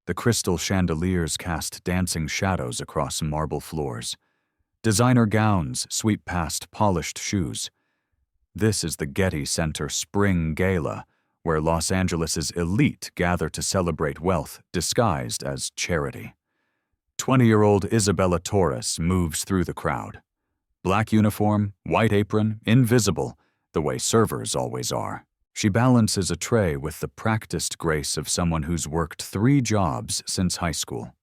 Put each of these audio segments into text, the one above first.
The crystal chandeliers cast dancing shadows across marble floors. Designer gowns sweep past polished shoes. This is the Getty Center Spring Gala, where Los Angeles' elite gather to celebrate wealth disguised as charity. 20-year-old Isabella Torres moves through the crowd. Black uniform, white apron, invisible, the way servers always are. She balances a tray with the practiced grace of someone who's worked 3 jobs since high school.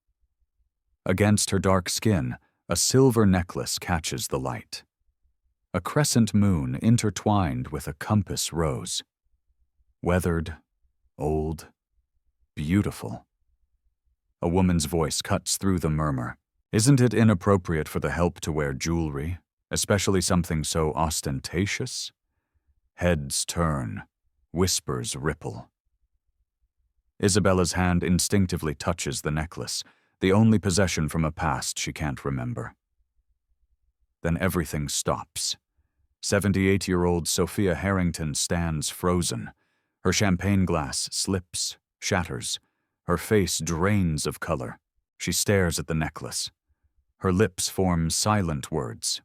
Against her dark skin, a silver necklace catches the light. A crescent moon intertwined with a compass rose. Weathered, old, beautiful. A woman's voice cuts through the murmur. Isn't it inappropriate for the help to wear jewelry, especially something so ostentatious? Heads turn, whispers ripple. Isabella's hand instinctively touches the necklace, the only possession from a past she can't remember. Then everything stops. 78-year-old Sophia Harrington stands frozen. Her champagne glass slips, shatters. Her face drains of color. She stares at the necklace. Her lips form silent words.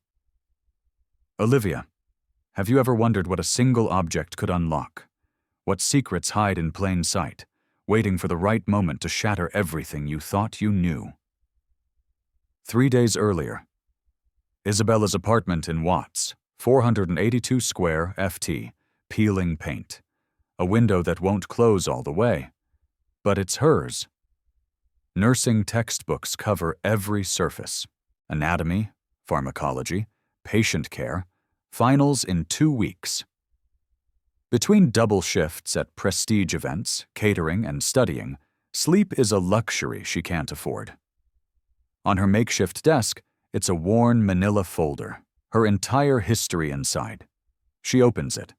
Olivia, have you ever wondered what a single object could unlock? What secrets hide in plain sight, waiting for the right moment to shatter everything you thought you knew? 3 days earlier, Isabella's apartment in Watts, 482 square FT, peeling paint. A window that won't close all the way. But it's hers. Nursing textbooks cover every surface. Anatomy, pharmacology, patient care, finals in 2 weeks. Between double shifts at prestige events, catering, and studying, sleep is a luxury she can't afford. On her makeshift desk, it's a worn manila folder, her entire history inside. She opens it.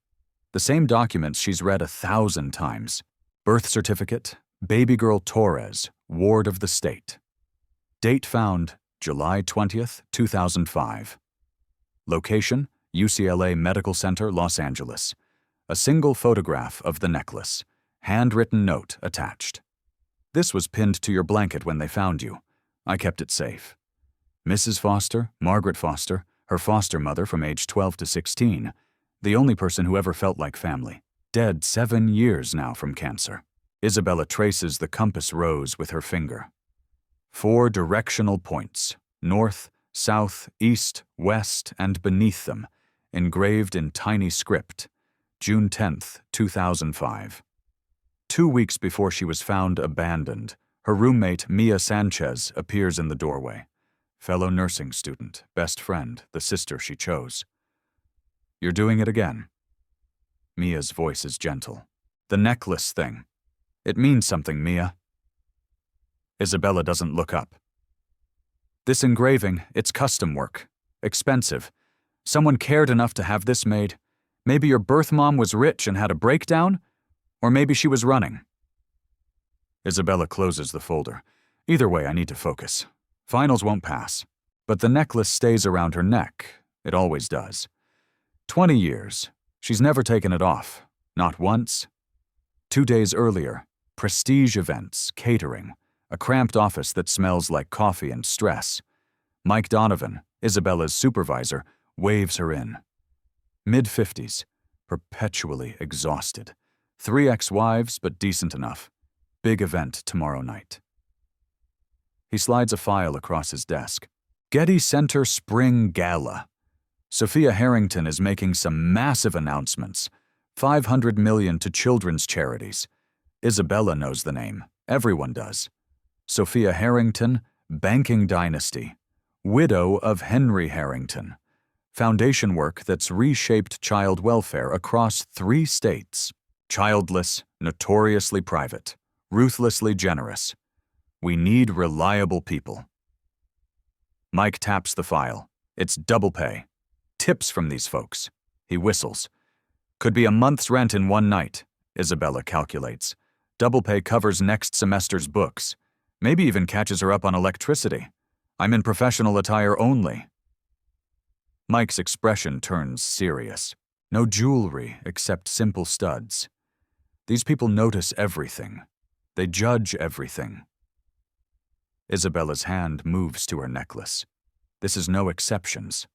The same documents she's read 1,000 times. Birth certificate, baby girl Torres, ward of the state. Date found, July 20th, 2005. Location, UCLA Medical Center, Los Angeles. A single photograph of the necklace. Handwritten note attached. This was pinned to your blanket when they found you. I kept it safe. Mrs. Foster, Margaret Foster, her foster mother from age 12 to 16, the only person who ever felt like family, dead 7 years now from cancer. Isabella traces the compass rose with her finger. 4 directional points, north, south, east, west, and beneath them, engraved in tiny script, June 10th, 2005. 2 weeks before she was found abandoned, her roommate Mia Sanchez appears in the doorway. Fellow nursing student, best friend, the sister she chose. You're doing it again. Mia's voice is gentle. The necklace thing. It means something, Mia. Isabella doesn't look up. This engraving, it's custom work. Expensive. Someone cared enough to have this made. Maybe your birth mom was rich and had a breakdown, or maybe she was running. Isabella closes the folder. Either way, I need to focus. Finals won't pass. But the necklace stays around her neck. It always does. 20 years. She's never taken it off. Not once. 2 days earlier, prestige events, catering, a cramped office that smells like coffee and stress. Mike Donovan, Isabella's supervisor, waves her in. Mid-50s, perpetually exhausted. 3 ex-wives, but decent enough. Big event tomorrow night. He slides a file across his desk. Getty Center Spring Gala. Sophia Harrington is making some massive announcements. $500 million to children's charities. Isabella knows the name. Everyone does. Sophia Harrington, banking dynasty. Widow of Henry Harrington. Foundation work that's reshaped child welfare across 3 states. Childless, notoriously private, ruthlessly generous. We need reliable people. Mike taps the file. It's double pay. Tips from these folks. He whistles. Could be a month's rent in one night, Isabella calculates. Double pay covers next semester's books. Maybe even catches her up on electricity. I'm in professional attire only. Mike's expression turns serious. No jewelry except simple studs. These people notice everything. They judge everything. Isabella's hand moves to her necklace. This is no exceptions.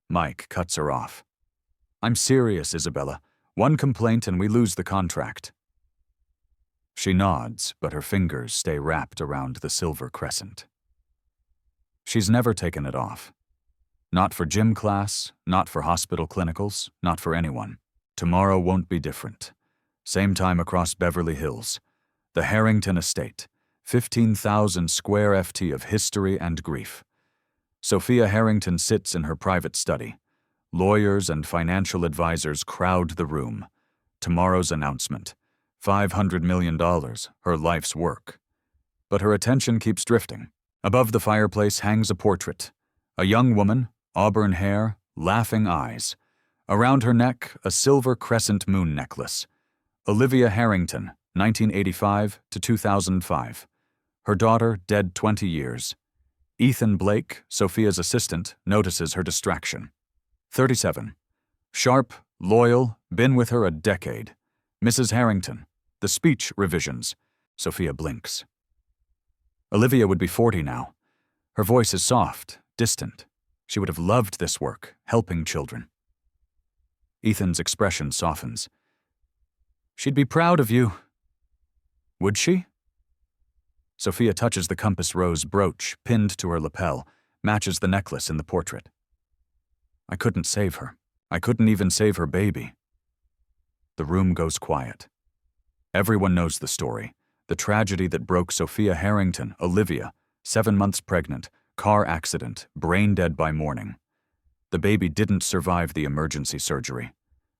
Mike cuts her off. I'm serious, Isabella. One complaint and we lose the contract. She nods, but her fingers stay wrapped around the silver crescent. She's never taken it off. Not for gym class, not for hospital clinicals, not for anyone. Tomorrow won't be different. Same time across Beverly Hills. The Harrington estate. 15,000 square FT of history and grief. Sophia Harrington sits in her private study. Lawyers and financial advisors crowd the room. Tomorrow's announcement. $500 million, her life's work. But her attention keeps drifting. Above the fireplace hangs a portrait. A young woman, auburn hair, laughing eyes. Around her neck, a silver crescent moon necklace. Olivia Harrington, 1985 to 2005. Her daughter, dead 20 years. Ethan Blake, Sophia's assistant, notices her distraction. 37. Sharp, loyal, been with her a decade. Mrs. Harrington. The speech revisions. Sophia blinks. Olivia would be 40 now. Her voice is soft, distant. She would have loved this work, helping children. Ethan's expression softens. She'd be proud of you. Would she? Sophia touches the compass rose brooch pinned to her lapel, matches the necklace in the portrait. I couldn't save her. I couldn't even save her baby. The room goes quiet. Everyone knows the story, the tragedy that broke Sophia Harrington, Olivia, 7 months pregnant, car accident, brain dead by morning. The baby didn't survive the emergency surgery.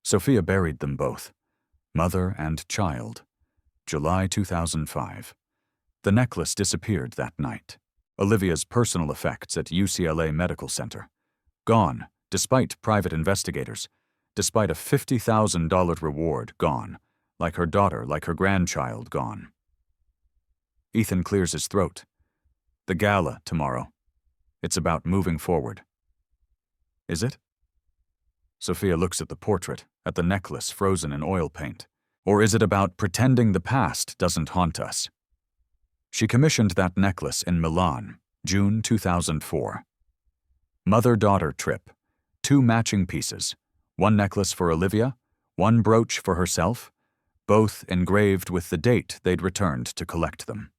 Sophia buried them both, mother and child. July 2005. The necklace disappeared that night. Olivia's personal effects at UCLA Medical Center. Gone, despite private investigators. Despite a $50,000 reward, gone. Like her daughter, like her grandchild, gone. Ethan clears his throat. The gala tomorrow. It's about moving forward. Is it? Sophia looks at the portrait, at the necklace frozen in oil paint. Or is it about pretending the past doesn't haunt us? She commissioned that necklace in Milan, June 2004. Mother-daughter trip. 2 matching pieces. 1 necklace for Olivia, 1 brooch for herself, both engraved with the date they'd returned to collect them.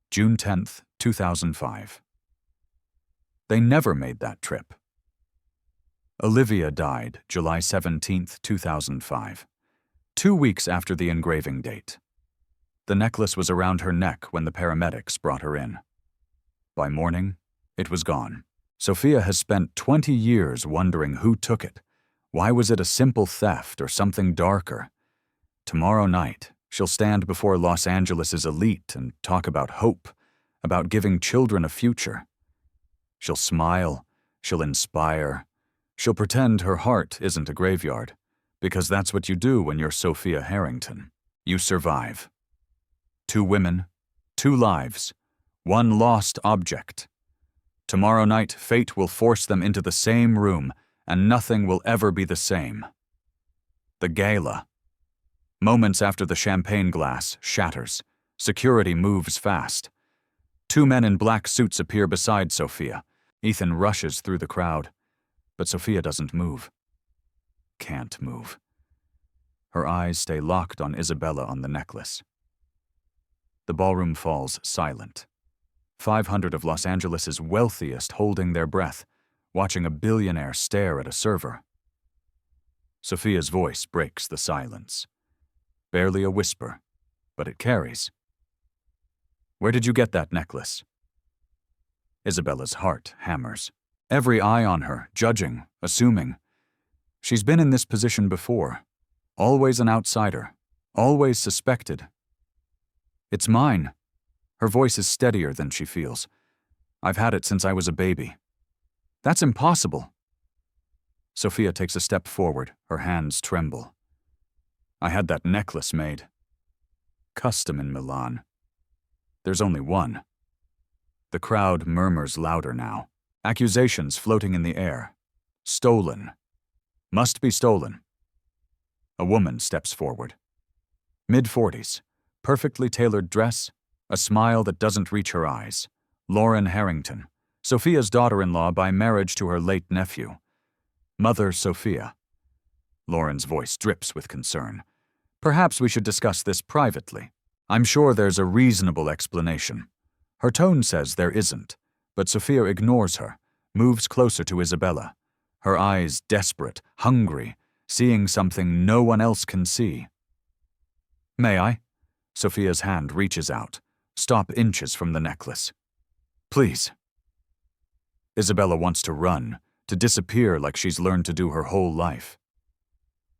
June 10th, 2005. They never made that trip. Olivia died July 17th, 2005, 2 weeks after the engraving date. The necklace was around her neck when the paramedics brought her in. By morning, it was gone. Sophia has spent 20 years wondering who took it. Why was it a simple theft or something darker? Tomorrow night, she'll stand before Los Angeles' elite and talk about hope, about giving children a future. She'll smile, she'll inspire, she'll pretend her heart isn't a graveyard, because that's what you do when you're Sophia Harrington. You survive. 2 women, 2 lives, 1 lost object. Tomorrow night, fate will force them into the same room, and nothing will ever be the same. The gala. Moments after the champagne glass shatters, security moves fast. 2 men in black suits appear beside Sophia. Ethan rushes through the crowd, but Sophia doesn't move. Can't move. Her eyes stay locked on Isabella on the necklace. The ballroom falls silent. 500 of Los Angeles' wealthiest holding their breath, watching a billionaire stare at a server. Sophia's voice breaks the silence. Barely a whisper, but it carries. Where did you get that necklace? Isabella's heart hammers. Every eye on her, judging, assuming. She's been in this position before. Always an outsider. Always suspected. It's mine. Her voice is steadier than she feels. I've had it since I was a baby. That's impossible. Sophia takes a step forward, her hands tremble. I had that necklace made. Custom in Milan. There's only one. The crowd murmurs louder now. Accusations floating in the air. Stolen. Must be stolen. A woman steps forward. Mid-40s, perfectly tailored dress, A smile that doesn't reach her eyes. Lauren Harrington, Sophia's daughter-in-law by marriage to her late nephew. Mother Sophia. Lauren's voice drips with concern. Perhaps we should discuss this privately. I'm sure there's a reasonable explanation. Her tone says there isn't, but Sophia ignores her, moves closer to Isabella, her eyes desperate, hungry, seeing something no one else can see. May I? Sophia's hand reaches out, stop inches from the necklace. Please. Isabella wants to run, to disappear like she's learned to do her whole life.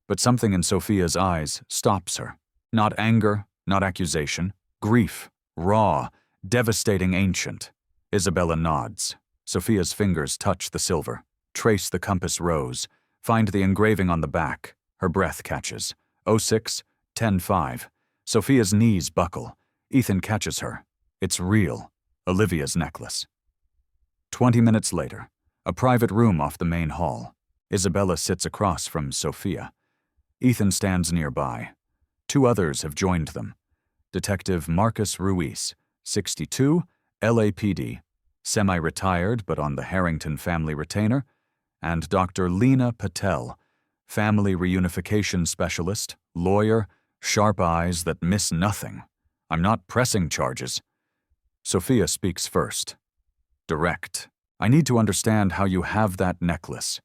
But something in Sophia's eyes stops her. Not anger, not accusation, grief, raw, devastating, ancient. Isabella nods. Sophia's fingers touch the silver, trace the compass rose, find the engraving on the back. Her breath catches. 06, 10-5. Sophia's knees buckle. Ethan catches her. It's real. Olivia's necklace. 20 minutes later, a private room off the main hall. Isabella sits across from Sophia. Ethan stands nearby. 2 others have joined them. Detective Marcus Ruiz, 62, LAPD, semi-retired but on the Harrington family retainer, and Dr. Lena Patel, family reunification specialist, lawyer, sharp eyes that miss nothing. I'm not pressing charges. Sophia speaks first. Direct. I need to understand how you have that necklace.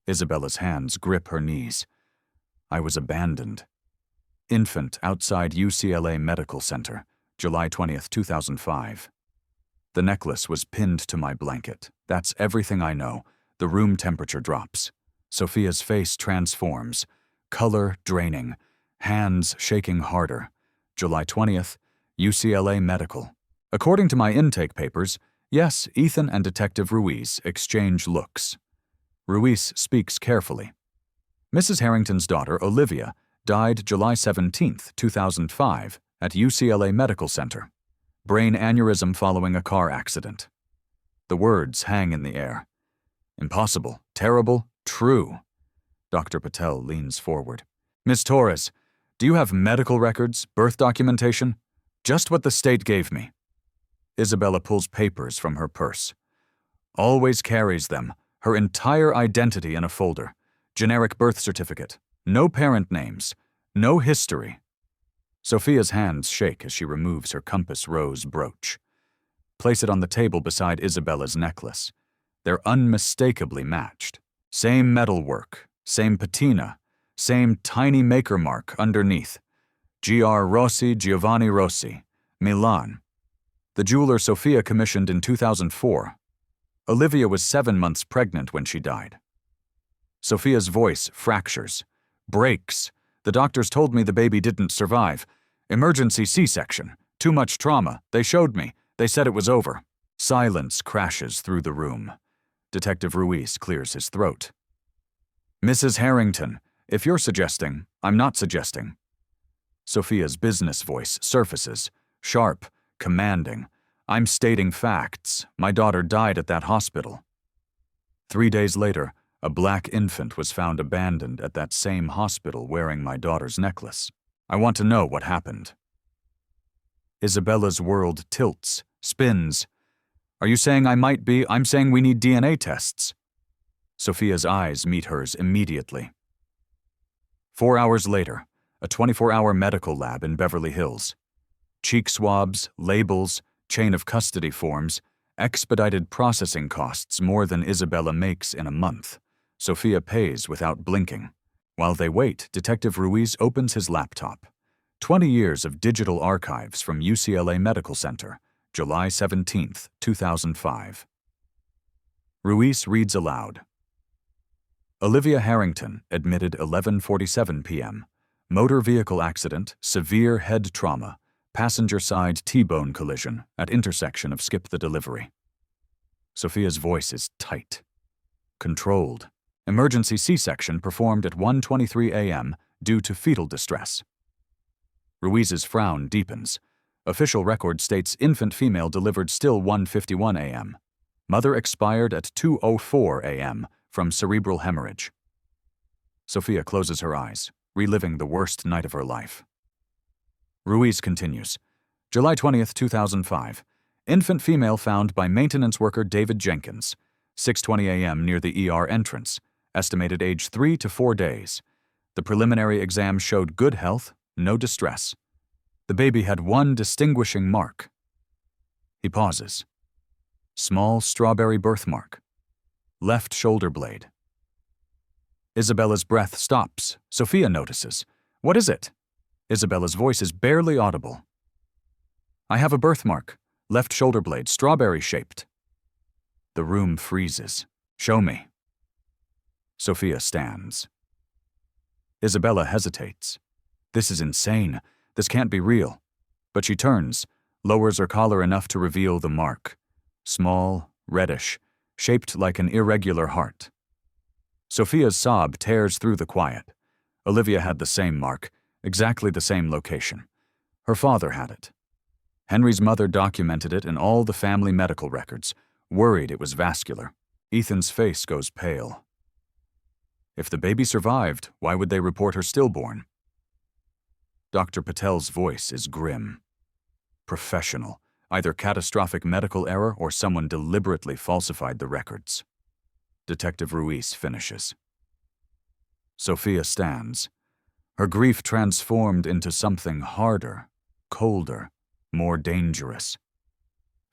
Isabella's hands grip her knees. I was abandoned. Infant outside UCLA Medical Center, July 20th, 2005. The necklace was pinned to my blanket. That's everything I know. The room temperature drops. Sophia's face transforms. Color draining. Hands shaking harder. July 20th, UCLA Medical. According to my intake papers, yes, Ethan and Detective Ruiz exchange looks. Ruiz speaks carefully. Mrs. Harrington's daughter, Olivia, died July 17, 2005, at UCLA Medical Center. Brain aneurysm following a car accident. The words hang in the air. Impossible, terrible, true. Dr. Patel leans forward. Ms. Torres, do you have medical records, birth documentation? Just what the state gave me. Isabella pulls papers from her purse. Always carries them, her entire identity in a folder. Generic birth certificate. No parent names. No history. Sophia's hands shake as she removes her compass rose brooch. Place it on the table beside Isabella's necklace. They're unmistakably matched. Same metalwork, same patina, same tiny maker mark underneath. G.R. Rossi, Giovanni Rossi, Milan. The jeweler Sophia commissioned in 2004. Olivia was 7 months pregnant when she died. Sophia's voice fractures, breaks. The doctors told me the baby didn't survive. Emergency C-section. Too much trauma. They showed me. They said it was over. Silence crashes through the room. Detective Ruiz clears his throat. Mrs. Harrington, if you're suggesting, I'm not suggesting. Sophia's business voice surfaces, sharp, commanding. I'm stating facts. My daughter died at that hospital. 3 days later, a black infant was found abandoned at that same hospital wearing my daughter's necklace. I want to know what happened. Isabella's world tilts, spins. Are you saying I might be? I'm saying we need DNA tests. Sophia's eyes meet hers immediately. 4 hours later, a 24-hour medical lab in Beverly Hills. Cheek swabs, labels, chain of custody forms, expedited processing costs more than Isabella makes in a month. Sophia pays without blinking. While they wait, Detective Ruiz opens his laptop. 20 years of digital archives from UCLA Medical Center, July 17, 2005. Ruiz reads aloud. Olivia Harrington, admitted 11:47 p.m. Motor vehicle accident, severe head trauma, passenger side T-bone collision at intersection of Skip the Delivery. Sophia's voice is tight. Controlled. Emergency C-section performed at 1:23 a.m. due to fetal distress. Ruiz's frown deepens. Official record states infant female delivered still 1:51 a.m. Mother expired at 2:04 a.m. from cerebral hemorrhage. Sophia closes her eyes, reliving the worst night of her life. Ruiz continues. July 20th, 2005. Infant female found by maintenance worker David Jenkins. 6:20 a.m. near the ER entrance. Estimated age 3 to 4 days. The preliminary exam showed good health, no distress. The baby had one distinguishing mark. He pauses. Small strawberry birthmark. Left shoulder blade. Isabella's breath stops. Sophia notices. What is it? Isabella's voice is barely audible. I have a birthmark. Left shoulder blade, strawberry-shaped. The room freezes. Show me. Sophia stands. Isabella hesitates. This is insane. This can't be real. But she turns, lowers her collar enough to reveal the mark. Small, reddish, shaped like an irregular heart. Sophia's sob tears through the quiet. Olivia had the same mark, exactly the same location. Her father had it. Henry's mother documented it in all the family medical records, worried it was vascular. Ethan's face goes pale. If the baby survived, why would they report her stillborn? Dr. Patel's voice is grim. Professional. Either catastrophic medical error or someone deliberately falsified the records. Detective Ruiz finishes. Sophia stands. Her grief transformed into something harder, colder, more dangerous.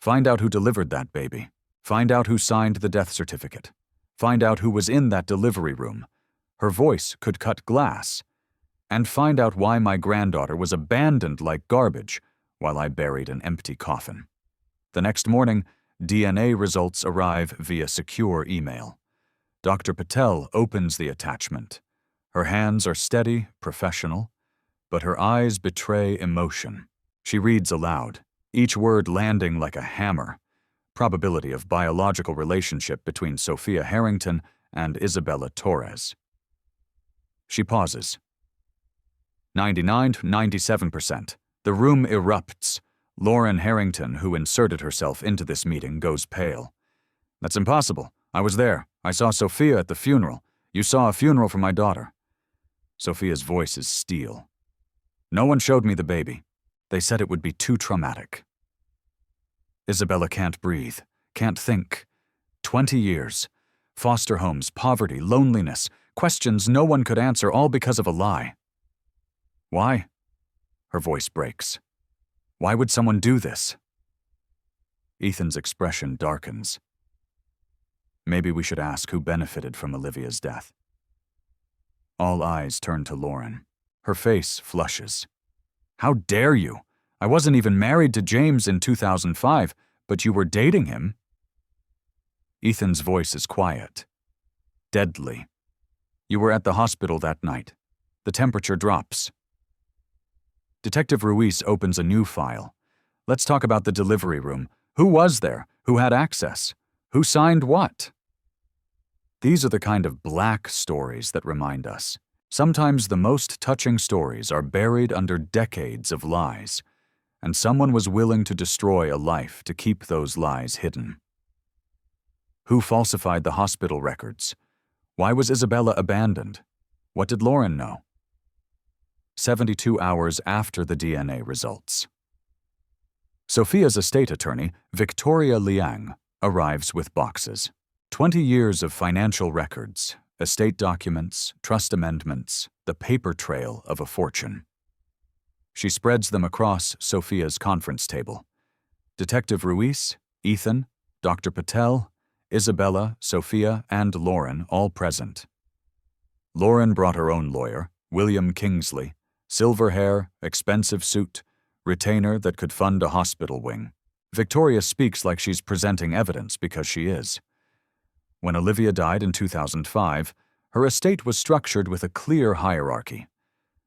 Find out who delivered that baby. Find out who signed the death certificate. Find out who was in that delivery room. Her voice could cut glass. And find out why my granddaughter was abandoned like garbage while I buried an empty coffin. The next morning, DNA results arrive via secure email. Dr. Patel opens the attachment. Her hands are steady, professional, but her eyes betray emotion. She reads aloud, each word landing like a hammer. Probability of biological relationship between Sophia Harrington and Isabella Torres. She pauses. 99 to 97%. The room erupts. Lauren Harrington, who inserted herself into this meeting, goes pale. That's impossible. I was there. I saw Sophia at the funeral. You saw a funeral for my daughter. Sophia's voice is steel. No one showed me the baby. They said it would be too traumatic. Isabella can't breathe, can't think. 20 years. Foster homes, poverty, loneliness, questions no one could answer, all because of a lie. Why? Her voice breaks. Why would someone do this? Ethan's expression darkens. Maybe we should ask who benefited from Olivia's death. All eyes turn to Lauren. Her face flushes. How dare you? I wasn't even married to James in 2005, but you were dating him. Ethan's voice is quiet. Deadly. You were at the hospital that night. The temperature drops. Detective Ruiz opens a new file. Let's talk about the delivery room. Who was there? Who had access? Who signed what? These are the kind of black stories that remind us. Sometimes the most touching stories are buried under decades of lies, and someone was willing to destroy a life to keep those lies hidden. Who falsified the hospital records? Why was Isabella abandoned? What did Lauren know? 72 hours after the DNA results. Sophia's estate attorney, Victoria Liang, arrives with boxes. 20 years of financial records, estate documents, trust amendments, the paper trail of a fortune. She spreads them across Sophia's conference table. Detective Ruiz, Ethan, Dr. Patel, Isabella, Sophia, and Lauren all present. Lauren brought her own lawyer, William Kingsley, silver hair, expensive suit, retainer that could fund a hospital wing. Victoria speaks like she's presenting evidence because she is. When Olivia died in 2005, her estate was structured with a clear hierarchy.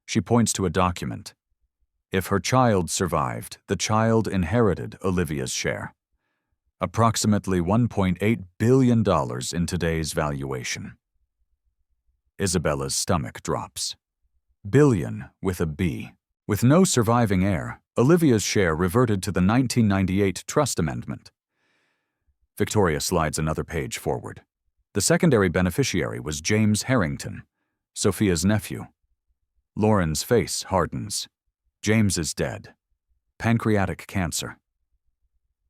She points to a document. If her child survived, the child inherited Olivia's share. Approximately $1.8 billion in today's valuation. Isabella's stomach drops. Billion with a B. With no surviving heir, Olivia's share reverted to the 1998 Trust Amendment. Victoria slides another page forward. The secondary beneficiary was James Harrington, Sophia's nephew. Lauren's face hardens. James is dead. pancreatic cancer.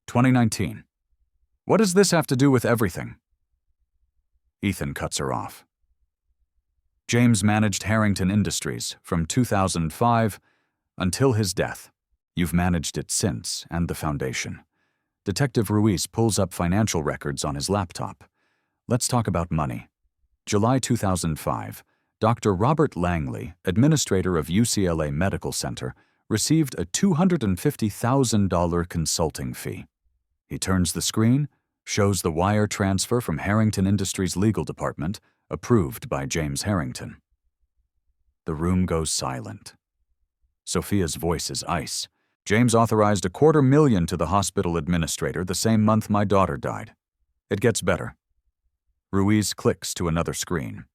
2019. What does this have to do with everything? Ethan cuts her off. James managed Harrington Industries from 2005 until his death. You've managed it since, and the foundation. Detective Ruiz pulls up financial records on his laptop. Let's talk about money. July 2005, Dr. Robert Langley, administrator of UCLA Medical Center, received a $250,000 consulting fee. He turns the screen, shows the wire transfer from Harrington Industries' legal department, approved by James Harrington. The room goes silent. Sophia's voice is ice. James authorized $250,000 to the hospital administrator the same month my daughter died. It gets better. Ruiz clicks to another screen.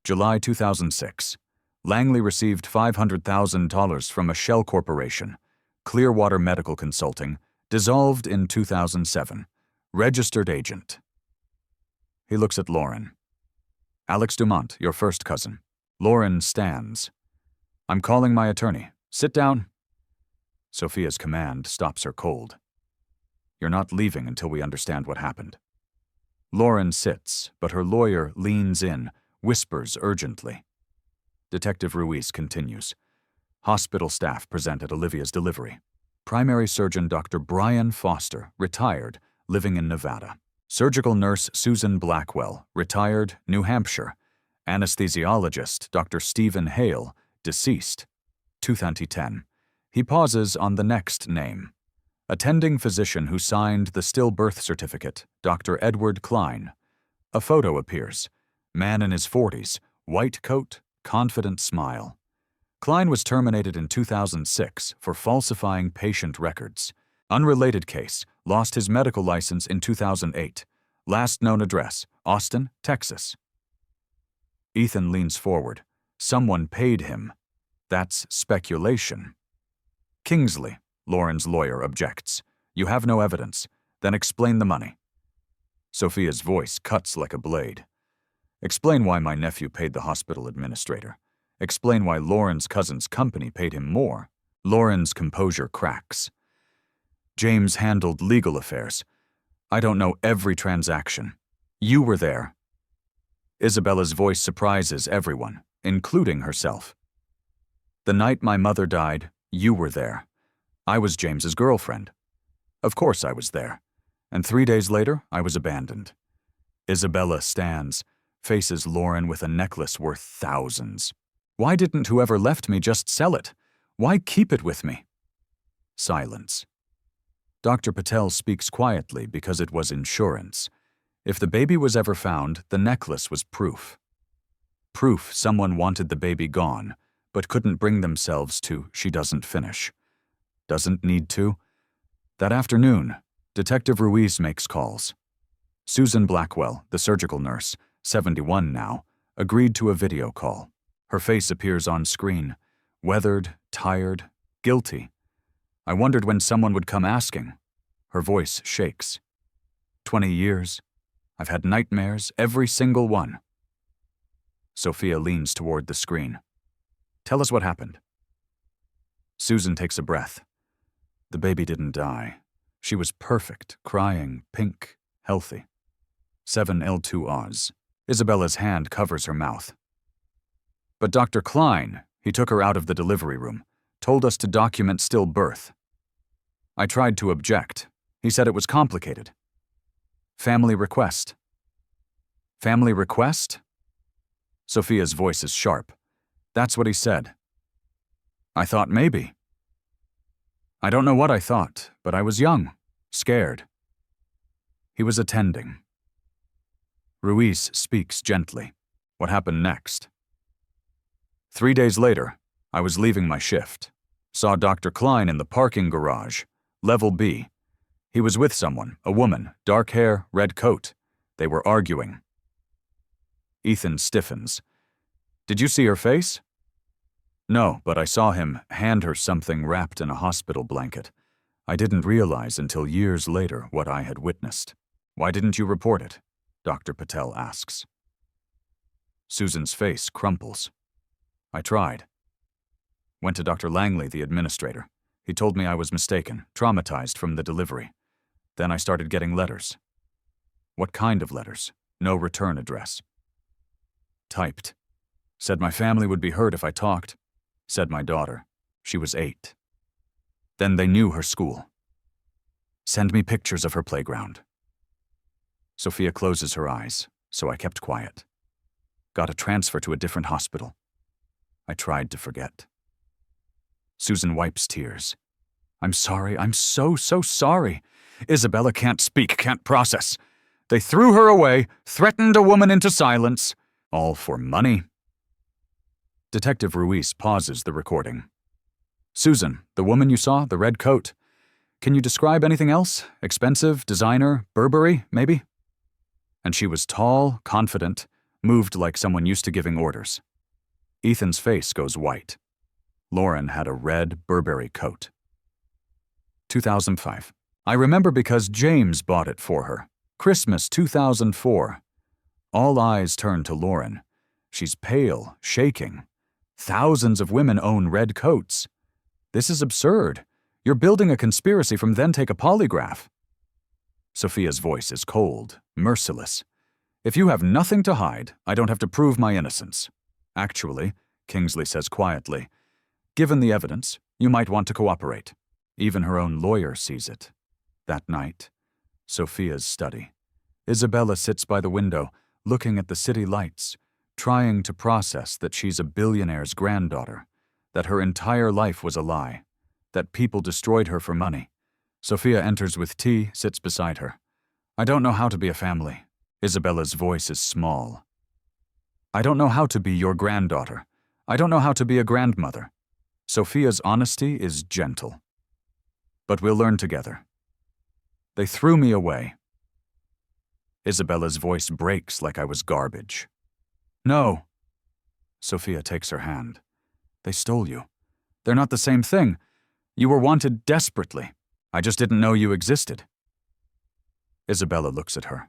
July 2006. Langley received $500,000 from a shell corporation, Clearwater Medical Consulting, dissolved in 2007. Registered agent. He looks at Lauren. Alex Dumont, your first cousin. Lauren stands. I'm calling my attorney. Sit down. Sophia's command stops her cold. You're not leaving until we understand what happened. Lauren sits, but her lawyer leans in, whispers urgently. Detective Ruiz continues. Hospital staff present at Olivia's delivery. Primary surgeon Dr. Brian Foster, retired, living in Nevada. Surgical nurse Susan Blackwell, retired, New Hampshire. Anesthesiologist Dr. Stephen Hale, deceased. 2010. He pauses on the next name. Attending physician who signed the stillbirth certificate, Dr. Edward Klein. A photo appears. Man in his 40s, white coat, confident smile. Klein was terminated in 2006 for falsifying patient records. Unrelated case, lost his medical license in 2008. Last known address, Austin, Texas. Ethan leans forward. Someone paid him. That's speculation. Kingsley, Lauren's lawyer, objects. You have no evidence. Then explain the money. Sophia's voice cuts like a blade. Explain why my nephew paid the hospital administrator. Explain why Lauren's cousin's company paid him more. Lauren's composure cracks. James handled legal affairs. I don't know every transaction. You were there. Isabella's voice surprises everyone, including herself. The night my mother died, you were there. I was James's girlfriend. Of course I was there. And 3 days later, I was abandoned. Isabella stands, faces Lauren with a necklace worth thousands. Why didn't whoever left me just sell it? Why keep it with me? Silence. Dr. Patel speaks quietly because it was insurance. If the baby was ever found, the necklace was proof. Proof someone wanted the baby gone, but couldn't bring themselves to she doesn't finish. Doesn't need to. That afternoon, Detective Ruiz makes calls. Susan Blackwell, the surgical nurse, 71 now, agreed to a video call. Her face appears on screen, weathered, tired, guilty. I wondered when someone would come asking. Her voice shakes. 20 years. I've had nightmares, every single one. Sophia leans toward the screen. Tell us what happened. Susan takes a breath. The baby didn't die. She was perfect, crying, pink, healthy. 7 L2 Oz. Isabella's hand covers her mouth. But Dr. Klein, he took her out of the delivery room, told us to document stillbirth. I tried to object. He said it was complicated. Family request. Family request? Sophia's voice is sharp. That's what he said. I thought maybe. I don't know what I thought, but I was young, scared. He was attending. Ruiz speaks gently. What happened next? 3 days later, I was leaving my shift. Saw Dr. Klein in the parking garage, level B. He was with someone, a woman, dark hair, red coat. They were arguing. Ethan stiffens. Did you see her face? No, but I saw him hand her something wrapped in a hospital blanket. I didn't realize until years later what I had witnessed. Why didn't you report it? Dr. Patel asks. Susan's face crumples. I tried. Went to Dr. Langley, the administrator. He told me I was mistaken, traumatized from the delivery. Then I started getting letters. What kind of letters? No return address. Typed. Said my family would be hurt if I talked. Said my daughter. She was 8. Then they knew her school. Send me pictures of her playground. Sophia closes her eyes, so I kept quiet. Got a transfer to a different hospital. I tried to forget. Susan wipes tears. I'm sorry, I'm so sorry. Isabella can't speak, can't process. They threw her away, threatened a woman into silence, all for money. Detective Ruiz pauses the recording. Susan, the woman you saw, the red coat. Can you describe anything else? Expensive, designer, Burberry, maybe? And she was tall, confident, moved like someone used to giving orders. Ethan's face goes white. Lauren had a red Burberry coat. 2005. I remember because James bought it for her. Christmas 2004. All eyes turn to Lauren. She's pale, shaking. Thousands of women own red coats. This is absurd. You're building a conspiracy from then take a polygraph. Sophia's voice is cold, merciless. If you have nothing to hide, I don't have to prove my innocence. Actually, Kingsley says quietly, given the evidence, you might want to cooperate. Even her own lawyer sees it. That night, Sophia's study. Isabella sits by the window, looking at the city lights, trying to process that she's a billionaire's granddaughter, that her entire life was a lie, that people destroyed her for money. Sophia enters with tea, sits beside her. I don't know how to be a family. Isabella's voice is small. I don't know how to be your granddaughter. I don't know how to be a grandmother. Sophia's honesty is gentle. But we'll learn together. They threw me away. Isabella's voice breaks like I was garbage. No. Sophia takes her hand. They stole you. They're not the same thing. You were wanted desperately. I just didn't know you existed. Isabella looks at her.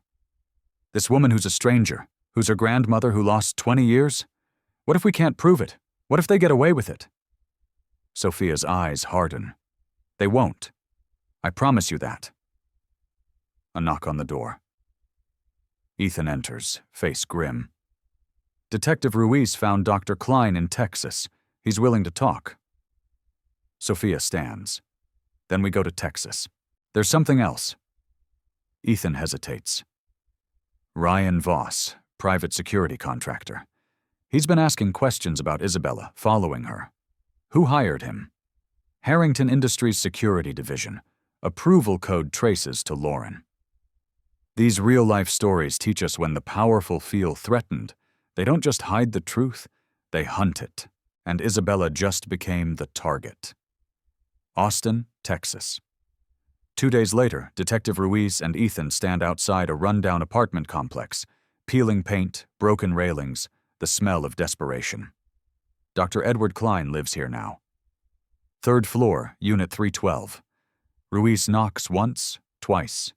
This woman who's a stranger, who's her grandmother who lost 20 years? What if we can't prove it? What if they get away with it? Sophia's eyes harden. They won't. I promise you that. A knock on the door. Ethan enters, face grim. Detective Ruiz found Dr. Klein in Texas. He's willing to talk. Sophia stands. Then we go to Texas. There's something else. Ethan hesitates. Ryan Voss, private security contractor. He's been asking questions about Isabella, following her. Who hired him? Harrington Industries Security Division. Approval code traces to Lauren. These real-life stories teach us when the powerful feel threatened, they don't just hide the truth, they hunt it. And Isabella just became the target. Austin, Texas. 2 days later, Detective Ruiz and Ethan stand outside a rundown apartment complex, peeling paint, broken railings, the smell of desperation. Dr. Edward Klein lives here now. 3rd floor, Unit 312. Ruiz knocks once, twice.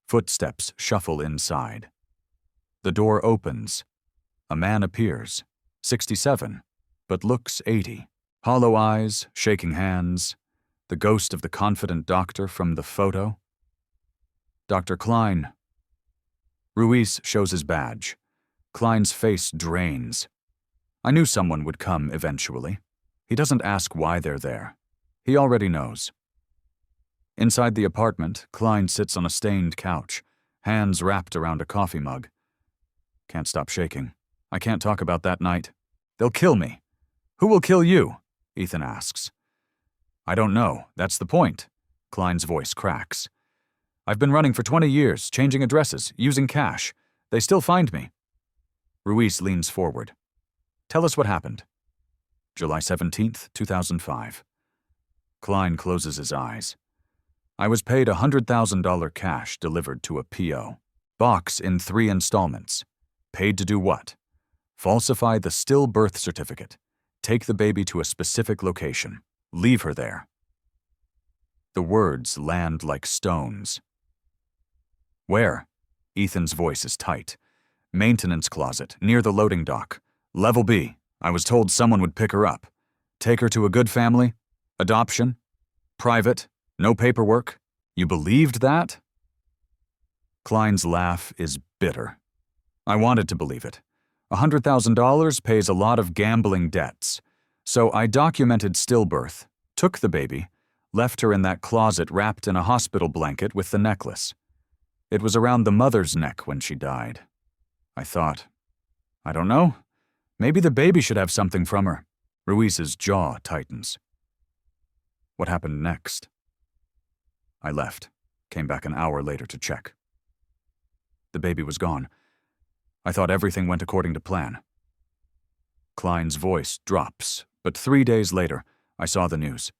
Footsteps shuffle inside. The door opens. A man appears, 67, but looks 80. Hollow eyes, shaking hands. The ghost of the confident doctor from the photo. Dr. Klein. Ruiz shows his badge. Klein's face drains. I knew someone would come eventually. He doesn't ask why they're there. He already knows. Inside the apartment, Klein sits on a stained couch, hands wrapped around a coffee mug. Can't stop shaking. I can't talk about that night. They'll kill me. Who will kill you? Ethan asks. I don't know. That's the point. Klein's voice cracks. I've been running for 20 years, changing addresses, using cash. They still find me. Ruiz leans forward. Tell us what happened. July 17th, 2005. Klein closes his eyes. I was paid $100,000 cash delivered to a PO. Box in 3 installments. Paid to do what? Falsify the still birth certificate. Take the baby to a specific location. Leave her there. The words land like stones. Where? Ethan's voice is tight. Maintenance closet, near the loading dock. Level B. I was told someone would pick her up. Take her to a good family? Adoption? private, no paperwork. You believed that? Klein's laugh is bitter. I wanted to believe it. $100,000 pays a lot of gambling debts. So I documented stillbirth, took the baby, left her in that closet wrapped in a hospital blanket with the necklace. It was around the mother's neck when she died. I thought, I don't know, maybe the baby should have something from her. Ruiz's jaw tightens. What happened next? I left, came back an hour later to check. The baby was gone. I thought everything went according to plan. Klein's voice drops, but 3 days later, I saw the news.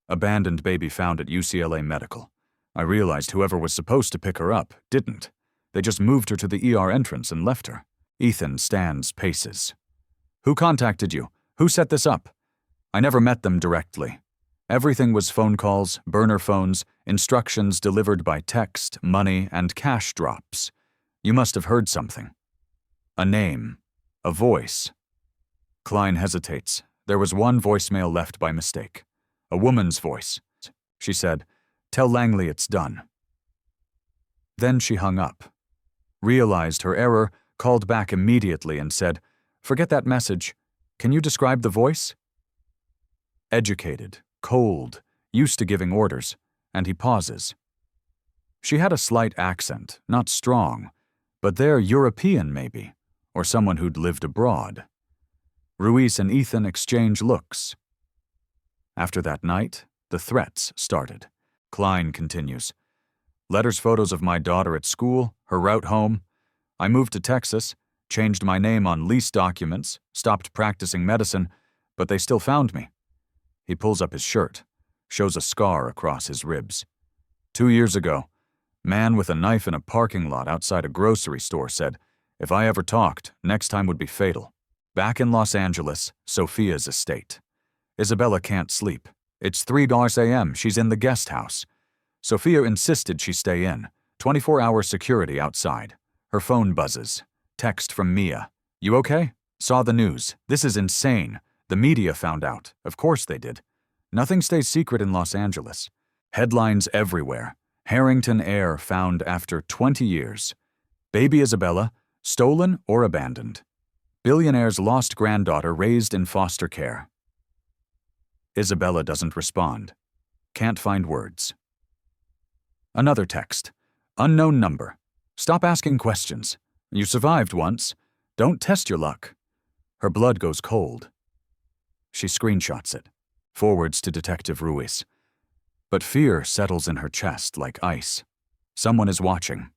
Abandoned baby found at UCLA Medical. I realized whoever was supposed to pick her up didn't. They just moved her to the ER entrance and left her. Ethan stands paces. Who contacted you? Who set this up? I never met them directly. Everything was phone calls, burner phones, instructions delivered by text, money, and cash drops. You must have heard something. A name. A voice. Klein hesitates. There was one voicemail left by mistake. A woman's voice. She said, "Tell Langley it's done." Then she hung up. Realized her error, called back immediately and said, "Forget that message. Can you describe the voice?" Educated, cold, used to giving orders, and he pauses. She had a slight accent, not strong, but they're European maybe, or someone who'd lived abroad. Ruiz and Ethan exchange looks. After that night, the threats started. Klein continues. Letters, photos of my daughter at school, her route home. I moved to Texas, changed my name on lease documents, stopped practicing medicine, but they still found me. He pulls up his shirt, shows a scar across his ribs. 2 years ago, man with a knife in a parking lot outside a grocery store said, if I ever talked, next time would be fatal. Back in Los Angeles, Sophia's estate. Isabella can't sleep. It's 3 a.m. She's in the guest house. Sophia insisted she stay in. 24-hour security outside. Her phone buzzes. Text from Mia. You okay? Saw the news. This is insane. The media found out. Of course they did. Nothing stays secret in Los Angeles. Headlines everywhere. Harrington heir found after 20 years. Baby Isabella, stolen or abandoned. Billionaire's lost granddaughter raised in foster care. Isabella doesn't respond. Can't find words. Another text. Unknown number. Stop asking questions. You survived once. Don't test your luck. Her blood goes cold. She screenshots it. Forwards to Detective Ruiz. But fear settles in her chest like ice. Someone is watching.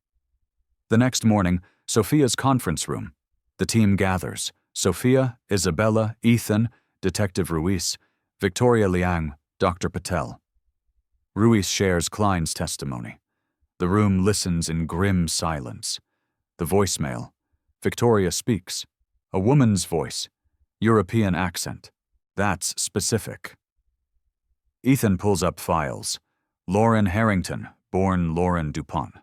The next morning, Sophia's conference room. The team gathers. Sophia, Isabella, Ethan, Detective Ruiz, Victoria Liang, Dr. Patel. Ruiz shares Klein's testimony. The room listens in grim silence. The voicemail. Victoria speaks. A woman's voice. European accent. That's specific. Ethan pulls up files. Lauren Harrington, born Lauren Dupont.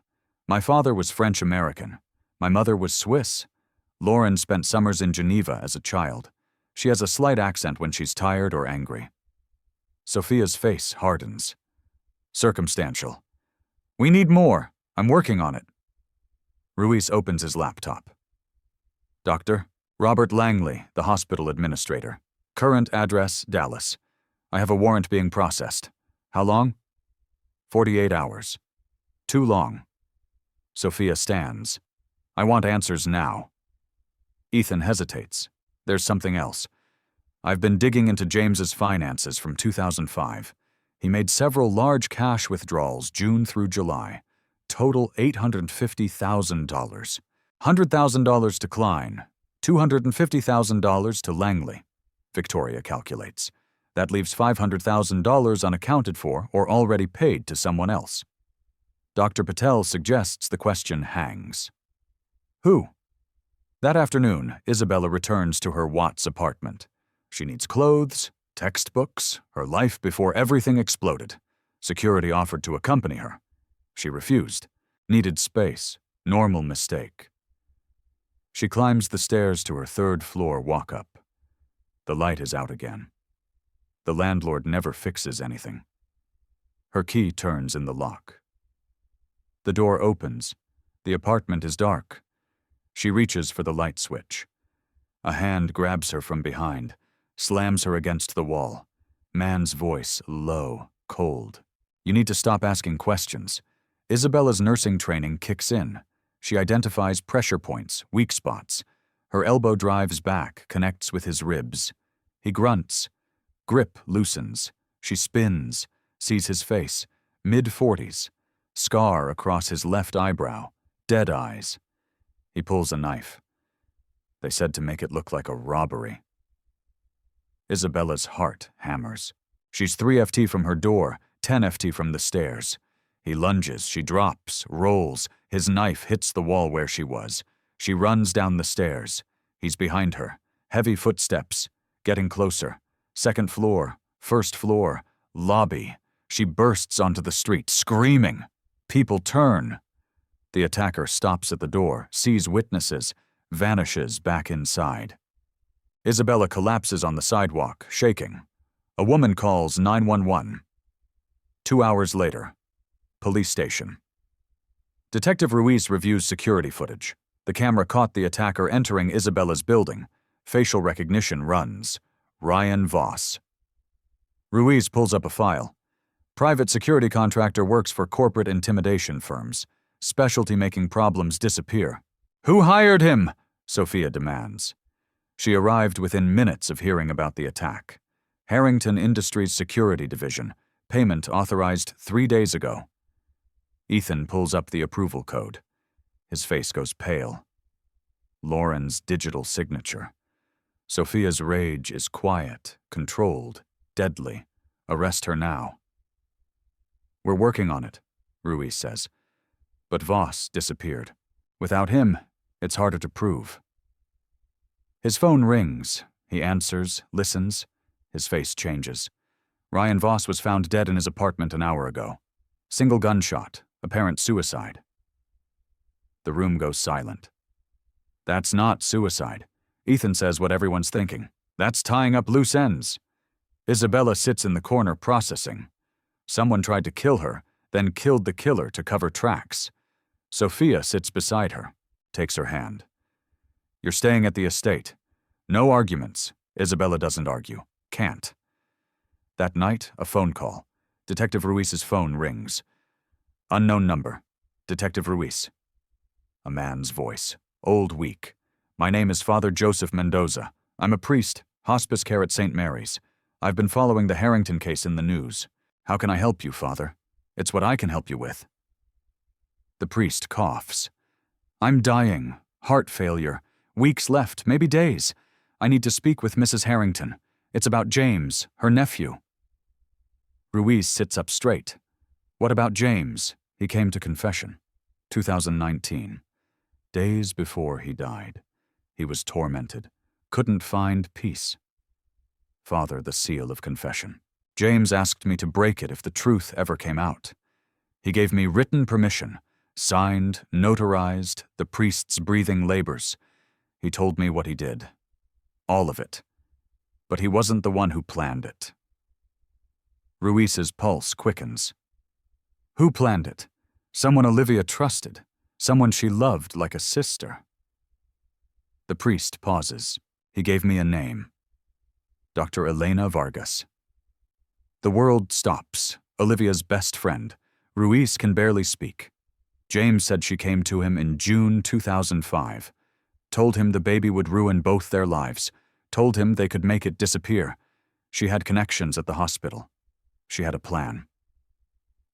My father was French-American. My mother was Swiss. Lauren spent summers in Geneva as a child. She has a slight accent when she's tired or angry. Sophia's face hardens. Circumstantial. We need more. I'm working on it. Ruiz opens his laptop. Doctor, Robert Langley, the hospital administrator. Current address, Dallas. I have a warrant being processed. How long? 48 hours. Too long. Sophia stands. I want answers now. Ethan hesitates. There's something else. I've been digging into James's finances from 2005. He made several large cash withdrawals June through July. Total $850,000. $100,000 to Klein. $250,000 to Langley. Victoria calculates. That leaves $500,000 unaccounted for or already paid to someone else. Dr. Patel suggests the question hangs. Who? That afternoon, Isabella returns to her Watts apartment. She needs clothes, textbooks, her life before everything exploded. Security offered to accompany her. She refused. Needed space. Normal mistake. She climbs the stairs to her 3rd floor walk-up. The light is out again. The landlord never fixes anything. Her key turns in the lock. The door opens. The apartment is dark. She reaches for the light switch. A hand grabs her from behind, slams her against the wall. Man's voice, low, cold. You need to stop asking questions. Isabella's nursing training kicks in. She identifies pressure points, weak spots. Her elbow drives back, connects with his ribs. He grunts. Grip loosens. She spins, sees his face, mid-40s, scar across his left eyebrow, dead eyes. He pulls a knife. They said to make it look like a robbery. Isabella's heart hammers. She's 3 FT from her door, 10 FT from the stairs. He lunges, she drops, rolls. His knife hits the wall where she was. She runs down the stairs. He's behind her. Heavy footsteps. Getting closer. 2nd floor, 1st floor, lobby. She bursts onto the street, screaming. People turn. The attacker stops at the door, sees witnesses, vanishes back inside. Isabella collapses on the sidewalk, shaking. A woman calls 911. 2 hours later. Police station. Detective Ruiz reviews security footage. The camera caught the attacker entering Isabella's building. Facial recognition runs. Ryan Voss. Ruiz pulls up a file. Private security contractor works for corporate intimidation firms. Specialty making problems disappear. Who hired him? Sophia demands. She arrived within minutes of hearing about the attack. Harrington Industries Security Division. Payment authorized 3 days ago. Ethan pulls up the approval code. His face goes pale. Lauren's digital signature. Sophia's rage is quiet, controlled, deadly. Arrest her now. We're working on it, Ruiz says. But Voss disappeared. Without him, it's harder to prove. His phone rings. He answers, listens. His face changes. Ryan Voss was found dead in his apartment an hour ago. Single gunshot, apparent suicide. The room goes silent. That's not suicide. Ethan says what everyone's thinking. That's tying up loose ends. Isabella sits in the corner processing. Someone tried to kill her, then killed the killer to cover tracks. Sophia sits beside her, takes her hand. You're staying at the estate. No arguments. Isabella doesn't argue. Can't. That night, a phone call. Detective Ruiz's phone rings. Unknown number. Detective Ruiz. A man's voice. Old, weak. My name is Father Joseph Mendoza. I'm a priest, hospice care at St. Mary's. I've been following the Harrington case in the news. How can I help you, Father? It's what I can help you with. The priest coughs. I'm dying. Heart failure. Weeks left, maybe days. I need to speak with Mrs. Harrington. It's about James, her nephew. Ruiz sits up straight. What about James? He came to confession. 2019. Days before he died. He was tormented. Couldn't find peace. Father, the seal of confession. James asked me to break it if the truth ever came out. He gave me written permission, signed, notarized, the priest's breathing labors. He told me what he did. All of it. But he wasn't the one who planned it. Ruiz's pulse quickens. Who planned it? Someone Olivia trusted. Someone she loved like a sister. The priest pauses. He gave me a name. Dr. Elena Vargas. The world stops. Olivia's best friend. Ruiz can barely speak. James said she came to him in June 2005. Told him the baby would ruin both their lives. Told him they could make it disappear. She had connections at the hospital. She had a plan.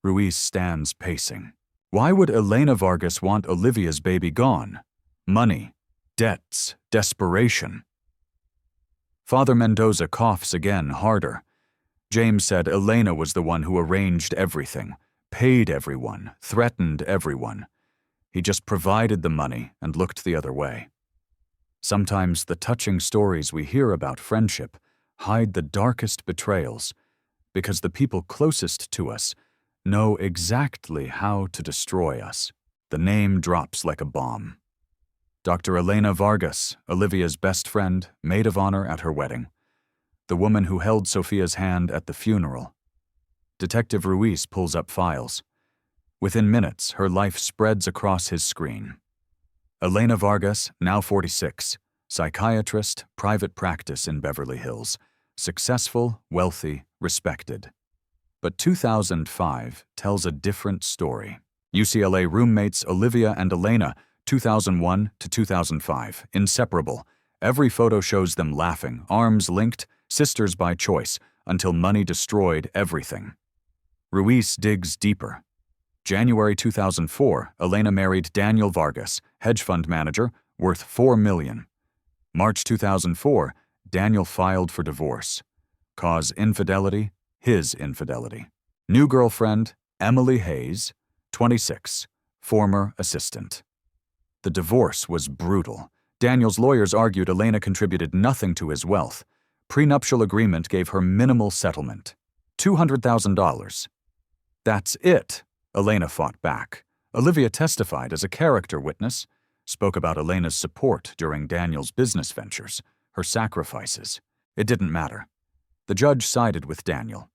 Ruiz stands pacing. Why would Elena Vargas want Olivia's baby gone? Money, debts, desperation. Father Mendoza coughs again, harder. James said Elena was the one who arranged everything, paid everyone, threatened everyone. He just provided the money and looked the other way. Sometimes the touching stories we hear about friendship hide the darkest betrayals because the people closest to us know exactly how to destroy us. The name drops like a bomb. Dr. Elena Vargas, Olivia's best friend, maid of honor at her wedding. The woman who held Sophia's hand at the funeral. Detective Ruiz pulls up files. Within minutes, her life spreads across his screen. Elena Vargas, now 46, psychiatrist, private practice in Beverly Hills, successful, wealthy, respected. But 2005 tells a different story. UCLA roommates Olivia and Elena, 2001 to 2005, inseparable. Every photo shows them laughing, arms linked, sisters by choice, until money destroyed everything. Ruiz digs deeper. January 2004, Elena married Daniel Vargas, hedge fund manager, worth $4 million. March 2004, Daniel filed for divorce. Cause infidelity, his infidelity. New girlfriend, Emily Hayes, 26, former assistant. The divorce was brutal. Daniel's lawyers argued Elena contributed nothing to his wealth. Prenuptial agreement gave her minimal settlement, $200,000. That's it, Elena fought back. Olivia testified as a character witness, spoke about Elena's support during Daniel's business ventures, her sacrifices. It didn't matter. The judge sided with Daniel.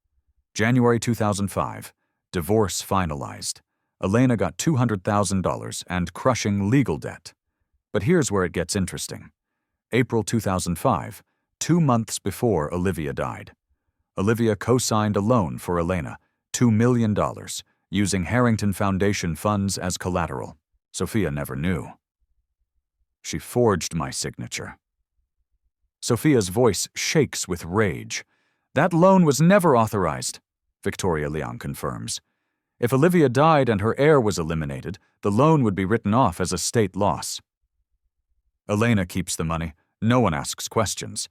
January 2005, divorce finalized. Elena got $200,000 and crushing legal debt. But here's where it gets interesting. April 2005, 2 months before Olivia died. Olivia co-signed a loan for Elena, $2 million, using Harrington Foundation funds as collateral. Sophia never knew. She forged my signature. Sophia's voice shakes with rage. That loan was never authorized, Victoria Leong confirms. If Olivia died and her heir was eliminated, the loan would be written off as a state loss. Elena keeps the money. No one asks questions.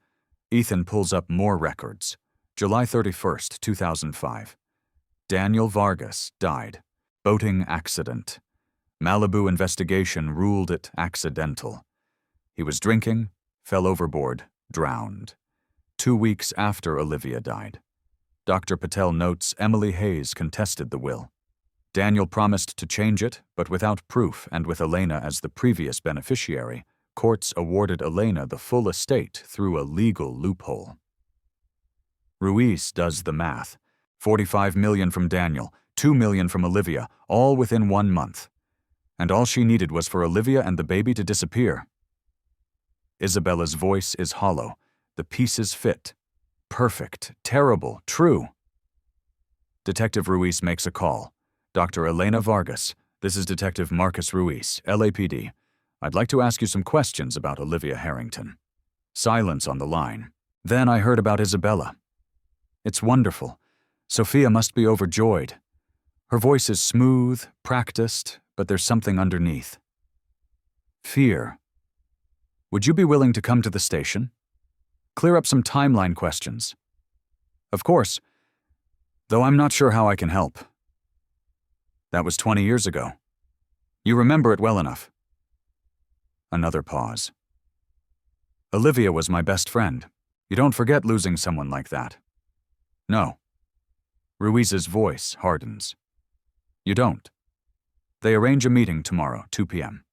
Ethan pulls up more records. July 31st, 2005. Daniel Vargas died. Boating accident. Malibu investigation ruled it accidental. He was drinking, fell overboard, drowned. 2 weeks after Olivia died. Dr. Patel notes Emily Hayes contested the will. Daniel promised to change it, but without proof and with Elena as the previous beneficiary, courts awarded Elena the full estate through a legal loophole. Ruiz does the math. $45 million from Daniel, $2 million from Olivia, all within 1 month. And all she needed was for Olivia and the baby to disappear. Isabella's voice is hollow. The pieces fit. Perfect, terrible, true. Detective Ruiz makes a call. Dr. Elena Vargas, this is Detective Marcus Ruiz, LAPD. I'd like to ask you some questions about Olivia Harrington. Silence on the line. Then I heard about Isabella. It's wonderful. Sophia must be overjoyed. Her voice is smooth, practiced, but there's something underneath. Fear. Would you be willing to come to the station? Clear up some timeline questions. Of course, though I'm not sure how I can help. That was 20 years ago. You remember it well enough. Another pause. Olivia was my best friend. You don't forget losing someone like that. No. Ruiz's voice hardens. You don't. They arrange a meeting tomorrow, 2 p.m.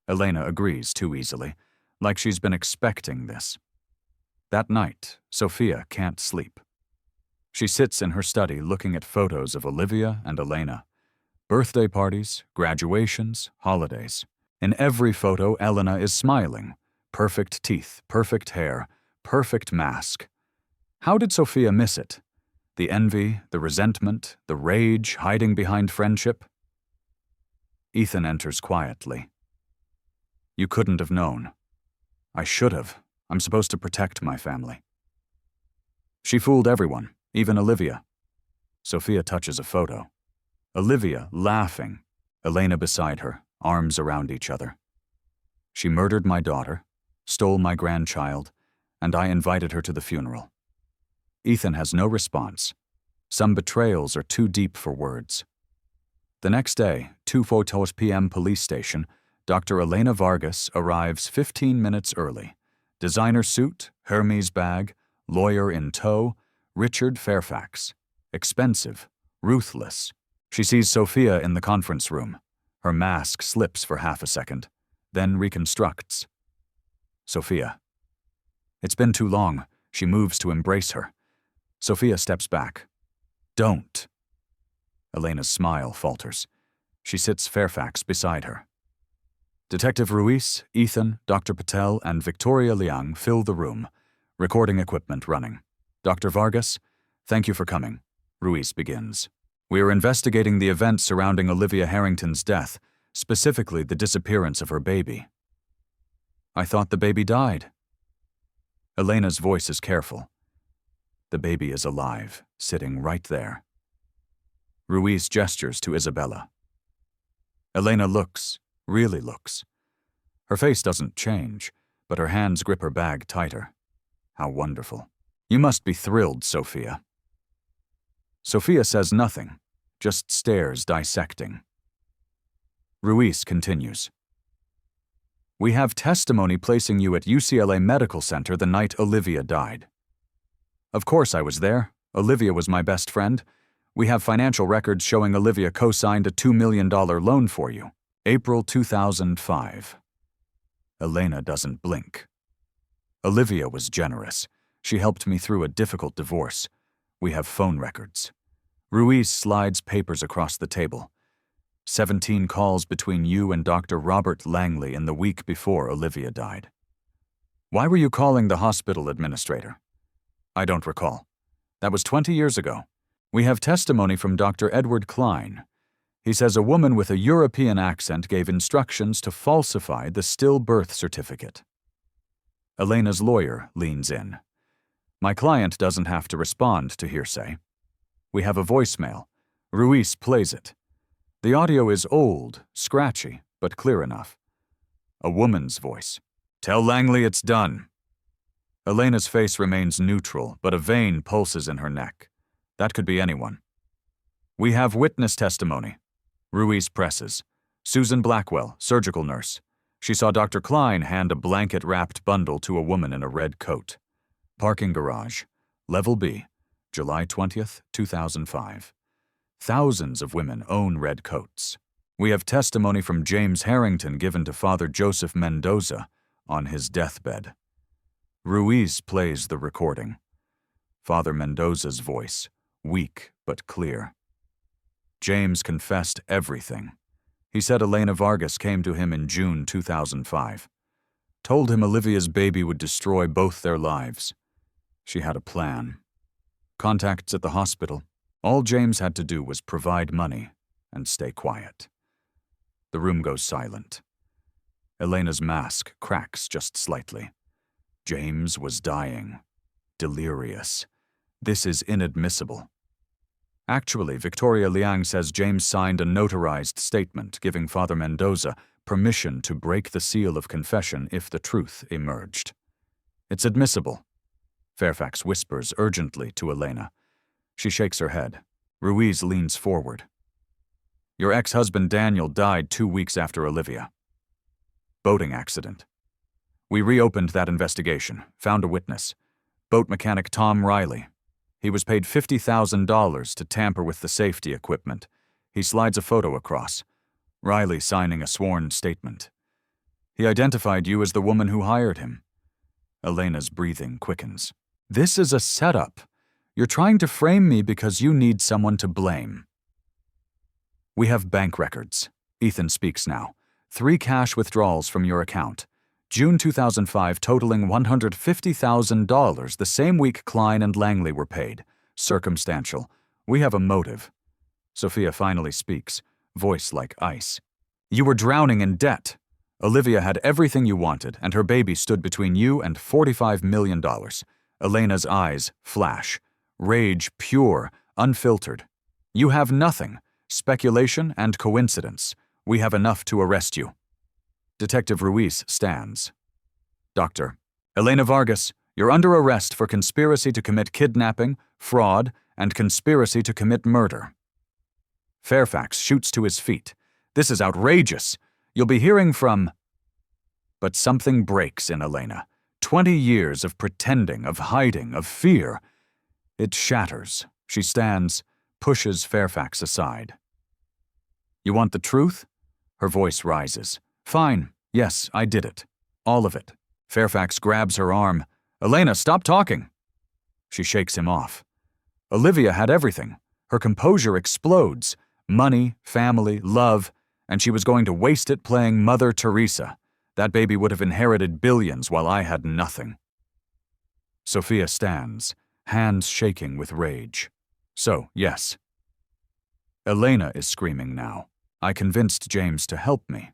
Elena agrees too easily, like she's been expecting this. That night, Sophia can't sleep. She sits in her study looking at photos of Olivia and Elena. Birthday parties, graduations, holidays. In every photo, Elena is smiling. Perfect teeth, perfect hair, perfect mask. How did Sophia miss it? The envy, the resentment, the rage hiding behind friendship? Ethan enters quietly. You couldn't have known. I should have. I'm supposed to protect my family. She fooled everyone, even Olivia. Sophia touches a photo. Olivia laughing. Elena beside her, arms around each other. She murdered my daughter, stole my grandchild, and I invited her to the funeral. Ethan has no response. Some betrayals are too deep for words. The next day, 2:40 p.m. police station, Dr. Elena Vargas arrives 15 minutes early. Designer suit, Hermes bag, lawyer in tow, Richard Fairfax. Expensive, ruthless. She sees Sophia in the conference room. Her mask slips for half a second, then reconstructs. Sophia. It's been too long. She moves to embrace her. Sophia steps back. Don't. Elena's smile falters. She sits Fairfax beside her. Detective Ruiz, Ethan, Dr. Patel, and Victoria Liang fill the room, recording equipment running. Dr. Vargas, thank you for coming. Ruiz begins. We are investigating the events surrounding Olivia Harrington's death, specifically the disappearance of her baby. I thought the baby died. Elena's voice is careful. The baby is alive, sitting right there. Ruiz gestures to Isabella. Elena looks, really looks. Her face doesn't change, but her hands grip her bag tighter. How wonderful. You must be thrilled, Sophia. Sophia says nothing, just stares dissecting. Ruiz continues. We have testimony placing you at UCLA Medical Center the night Olivia died. Of course I was there. Olivia was my best friend. We have financial records showing Olivia co-signed a $2 million loan for you. April 2005. Elena doesn't blink. Olivia was generous. She helped me through a difficult divorce. We have phone records. Ruiz slides papers across the table. 17 calls between you and Dr. Robert Langley in the week before Olivia died. Why were you calling the hospital administrator? I don't recall. That was 20 years ago. We have testimony from Dr. Edward Klein. He says a woman with a European accent gave instructions to falsify the stillbirth certificate. Elena's lawyer leans in. My client doesn't have to respond to hearsay. We have a voicemail. Ruiz plays it. The audio is old, scratchy, but clear enough. A woman's voice. Tell Langley it's done. Elena's face remains neutral, but a vein pulses in her neck. That could be anyone. We have witness testimony. Ruiz presses. Susan Blackwell, surgical nurse. She saw Dr. Klein hand a blanket-wrapped bundle to a woman in a red coat. Parking garage. Level B. July 20th, 2005. Thousands of women own red coats. We have testimony from James Harrington given to Father Joseph Mendoza on his deathbed. Ruiz plays the recording. Father Mendoza's voice, weak but clear. James confessed everything. He said Elena Vargas came to him in June 2005. Told him Olivia's baby would destroy both their lives. She had a plan. Contacts at the hospital. All James had to do was provide money and stay quiet. The room goes silent. Elena's mask cracks just slightly. James was dying. Delirious. This is inadmissible. Actually, Victoria Liang says James signed a notarized statement giving Father Mendoza permission to break the seal of confession if the truth emerged. It's admissible. Fairfax whispers urgently to Elena. She shakes her head. Ruiz leans forward. Your ex-husband Daniel died 2 weeks after Olivia. Boating accident. We reopened that investigation, found a witness. Boat mechanic Tom Riley. He was paid $50,000 to tamper with the safety equipment. He slides a photo across. Riley signing a sworn statement. He identified you as the woman who hired him. Elena's breathing quickens. This is a setup. You're trying to frame me because you need someone to blame. We have bank records. Ethan speaks now. 3 cash withdrawals from your account. June 2005 totaling $150,000 the same week Klein and Langley were paid. Circumstantial. We have a motive. Sophia finally speaks, voice like ice. You were drowning in debt. Olivia had everything you wanted, and her baby stood between you and $45 million. Elena's eyes flash. Rage pure, unfiltered. You have nothing. Speculation and coincidence. We have enough to arrest you. Detective Ruiz stands. Doctor, Elena Vargas, you're under arrest for conspiracy to commit kidnapping, fraud, and conspiracy to commit murder. Fairfax shoots to his feet. This is outrageous. You'll be hearing from... But something breaks in Elena. 20 years of pretending, of hiding, of fear. It shatters. She stands, pushes Fairfax aside. You want the truth? Her voice rises. Fine. Yes, I did it. All of it. Fairfax grabs her arm. Elena, stop talking. She shakes him off. Olivia had everything. Her composure explodes. Money, family, love, and she was going to waste it playing Mother Teresa. That baby would have inherited billions while I had nothing. Sophia stands, hands shaking with rage. So, yes. Elena is screaming now. I convinced James to help me.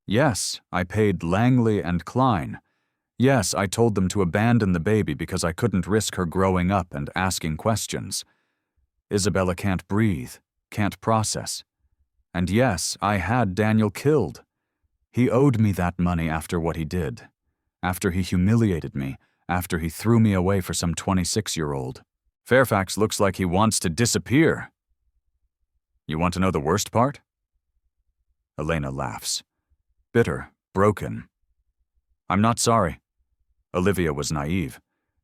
Yes, I paid Langley and Klein. Yes, I told them to abandon the baby because I couldn't risk her growing up and asking questions. Isabella can't breathe, can't process. And yes, I had Daniel killed. He owed me that money after what he did. After he humiliated me, after he threw me away for some 26-year-old. Fairfax looks like he wants to disappear. You want to know the worst part? Elena laughs. Bitter, broken. I'm not sorry. Olivia was naive.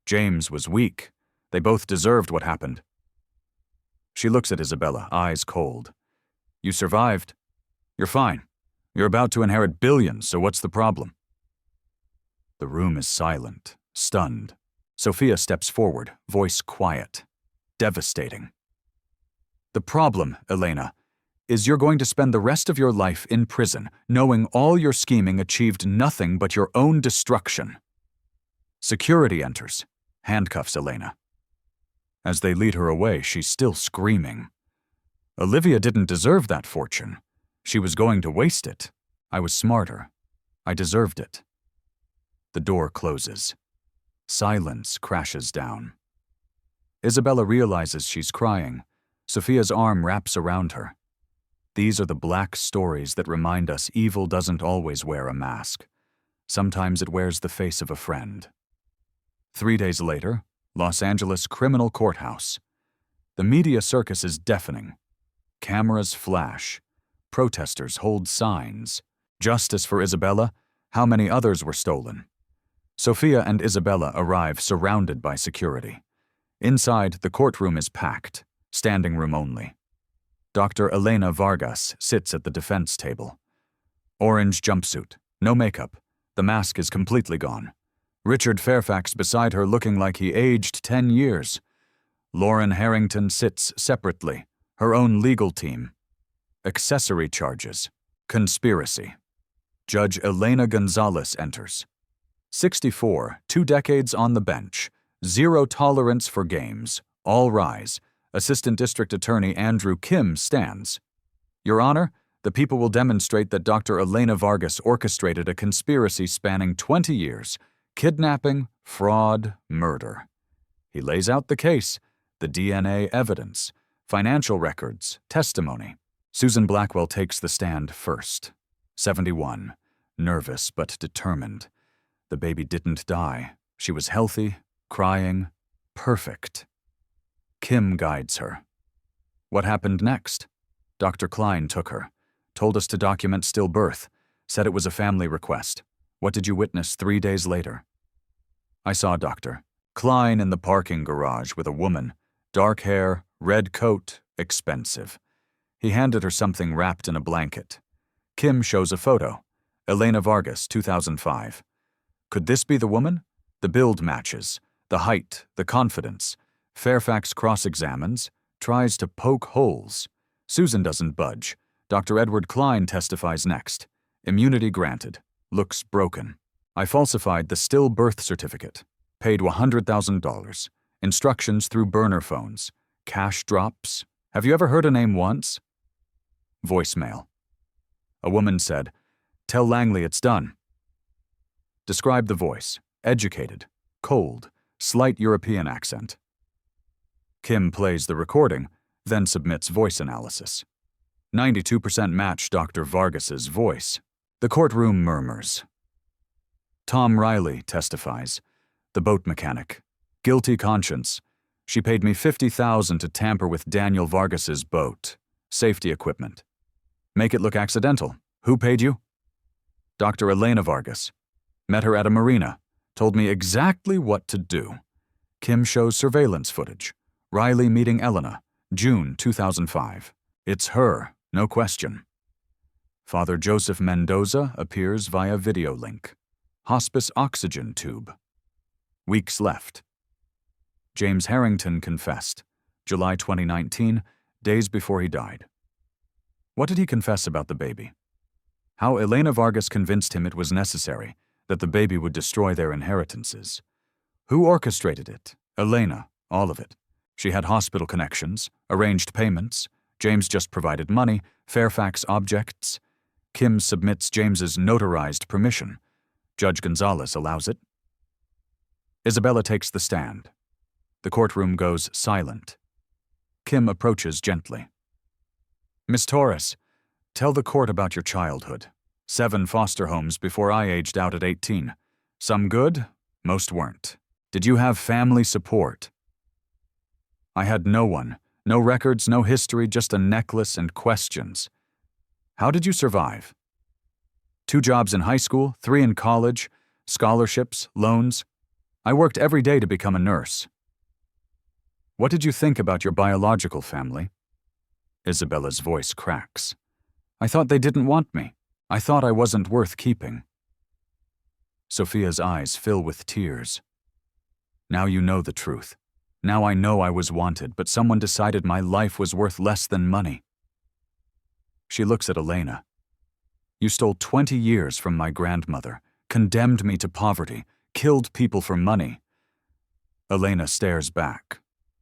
James was weak. They both deserved what happened. She looks at Isabella, eyes cold. You survived. You're fine. You're about to inherit billions, so what's the problem? The room is silent, stunned. Sophia steps forward, voice quiet. Devastating. The problem, Elena, is you're going to spend the rest of your life in prison, knowing all your scheming achieved nothing but your own destruction. Security enters, handcuffs Elena. As they lead her away, she's still screaming. Olivia didn't deserve that fortune. She was going to waste it. I was smarter. I deserved it. The door closes. Silence crashes down. Isabella realizes she's crying. Sophia's arm wraps around her. These are the black stories that remind us evil doesn't always wear a mask. Sometimes it wears the face of a friend. 3 days later, Los Angeles Criminal Courthouse. The media circus is deafening. Cameras flash. Protesters hold signs. Justice for Isabella. How many others were stolen? Sophia and Isabella arrive surrounded by security. Inside, the courtroom is packed, standing room only. Dr. Elena Vargas sits at the defense table. Orange jumpsuit, no makeup. The mask is completely gone. Richard Fairfax beside her looking like he aged 10 years. Lauren Harrington sits separately, her own legal team. Accessory charges. Conspiracy. Judge Elena Gonzalez enters. 64, 2 decades on the bench. Zero tolerance for games. All rise. Assistant District Attorney Andrew Kim stands. Your Honor, the people will demonstrate that Dr. Elena Vargas orchestrated a conspiracy spanning 20 years. Kidnapping, fraud, murder. He lays out the case, the DNA evidence, financial records, testimony. Susan Blackwell takes the stand first. 71, nervous but determined. The baby didn't die. She was healthy, crying, perfect. Kim guides her. What happened next? Dr. Klein took her, told us to document stillbirth, said it was a family request. What did you witness 3 days later? I saw Dr. Klein in the parking garage with a woman, dark hair, red coat, expensive. He handed her something wrapped in a blanket. Kim shows a photo. Elena Vargas, 2005. Could this be the woman? The build matches, the height, the confidence. Fairfax cross-examines, tries to poke holes. Susan doesn't budge. Dr. Edward Klein testifies next. Immunity granted. Looks broken. I falsified the stillbirth certificate. Paid $100,000. Instructions through burner phones. Cash drops. Have you ever heard a name once? Voicemail. A woman said, "Tell Langley it's done." Describe the voice. Educated. Cold. Slight European accent. Kim plays the recording, then submits voice analysis. 92% match Dr. Vargas's voice. The courtroom murmurs. Tom Riley testifies. The boat mechanic. Guilty conscience. She paid me $50,000 to tamper with Daniel Vargas's boat. Safety equipment. Make it look accidental. Who paid you? Dr. Elena Vargas. Met her at a marina. Told me exactly what to do. Kim shows surveillance footage. Riley meeting Elena. June 2005. It's her, no question. Father Joseph Mendoza appears via video link. Hospice oxygen tube. Weeks left. James Harrington confessed. July 2019, days before he died. What did he confess about the baby? How Elena Vargas convinced him it was necessary, that the baby would destroy their inheritances. Who orchestrated it? Elena, all of it. She had hospital connections, arranged payments. James just provided money, Fairfax objects. Kim submits James's notarized permission. Judge Gonzalez allows it. Isabella takes the stand. The courtroom goes silent. Kim approaches gently. Miss Torres, tell the court about your childhood. 7 foster homes before I aged out at 18. Some good, most weren't. Did you have family support? I had no one. No records, no history, just a necklace and questions. How did you survive? 2 jobs in high school, 3 in college, scholarships, loans. I worked every day to become a nurse. What did you think about your biological family? Isabella's voice cracks. I thought they didn't want me. I thought I wasn't worth keeping. Sophia's eyes fill with tears. Now you know the truth. Now I know I was wanted, but someone decided my life was worth less than money. She looks at Elena. You stole 20 years from my grandmother, condemned me to poverty, killed people for money. Elena stares back.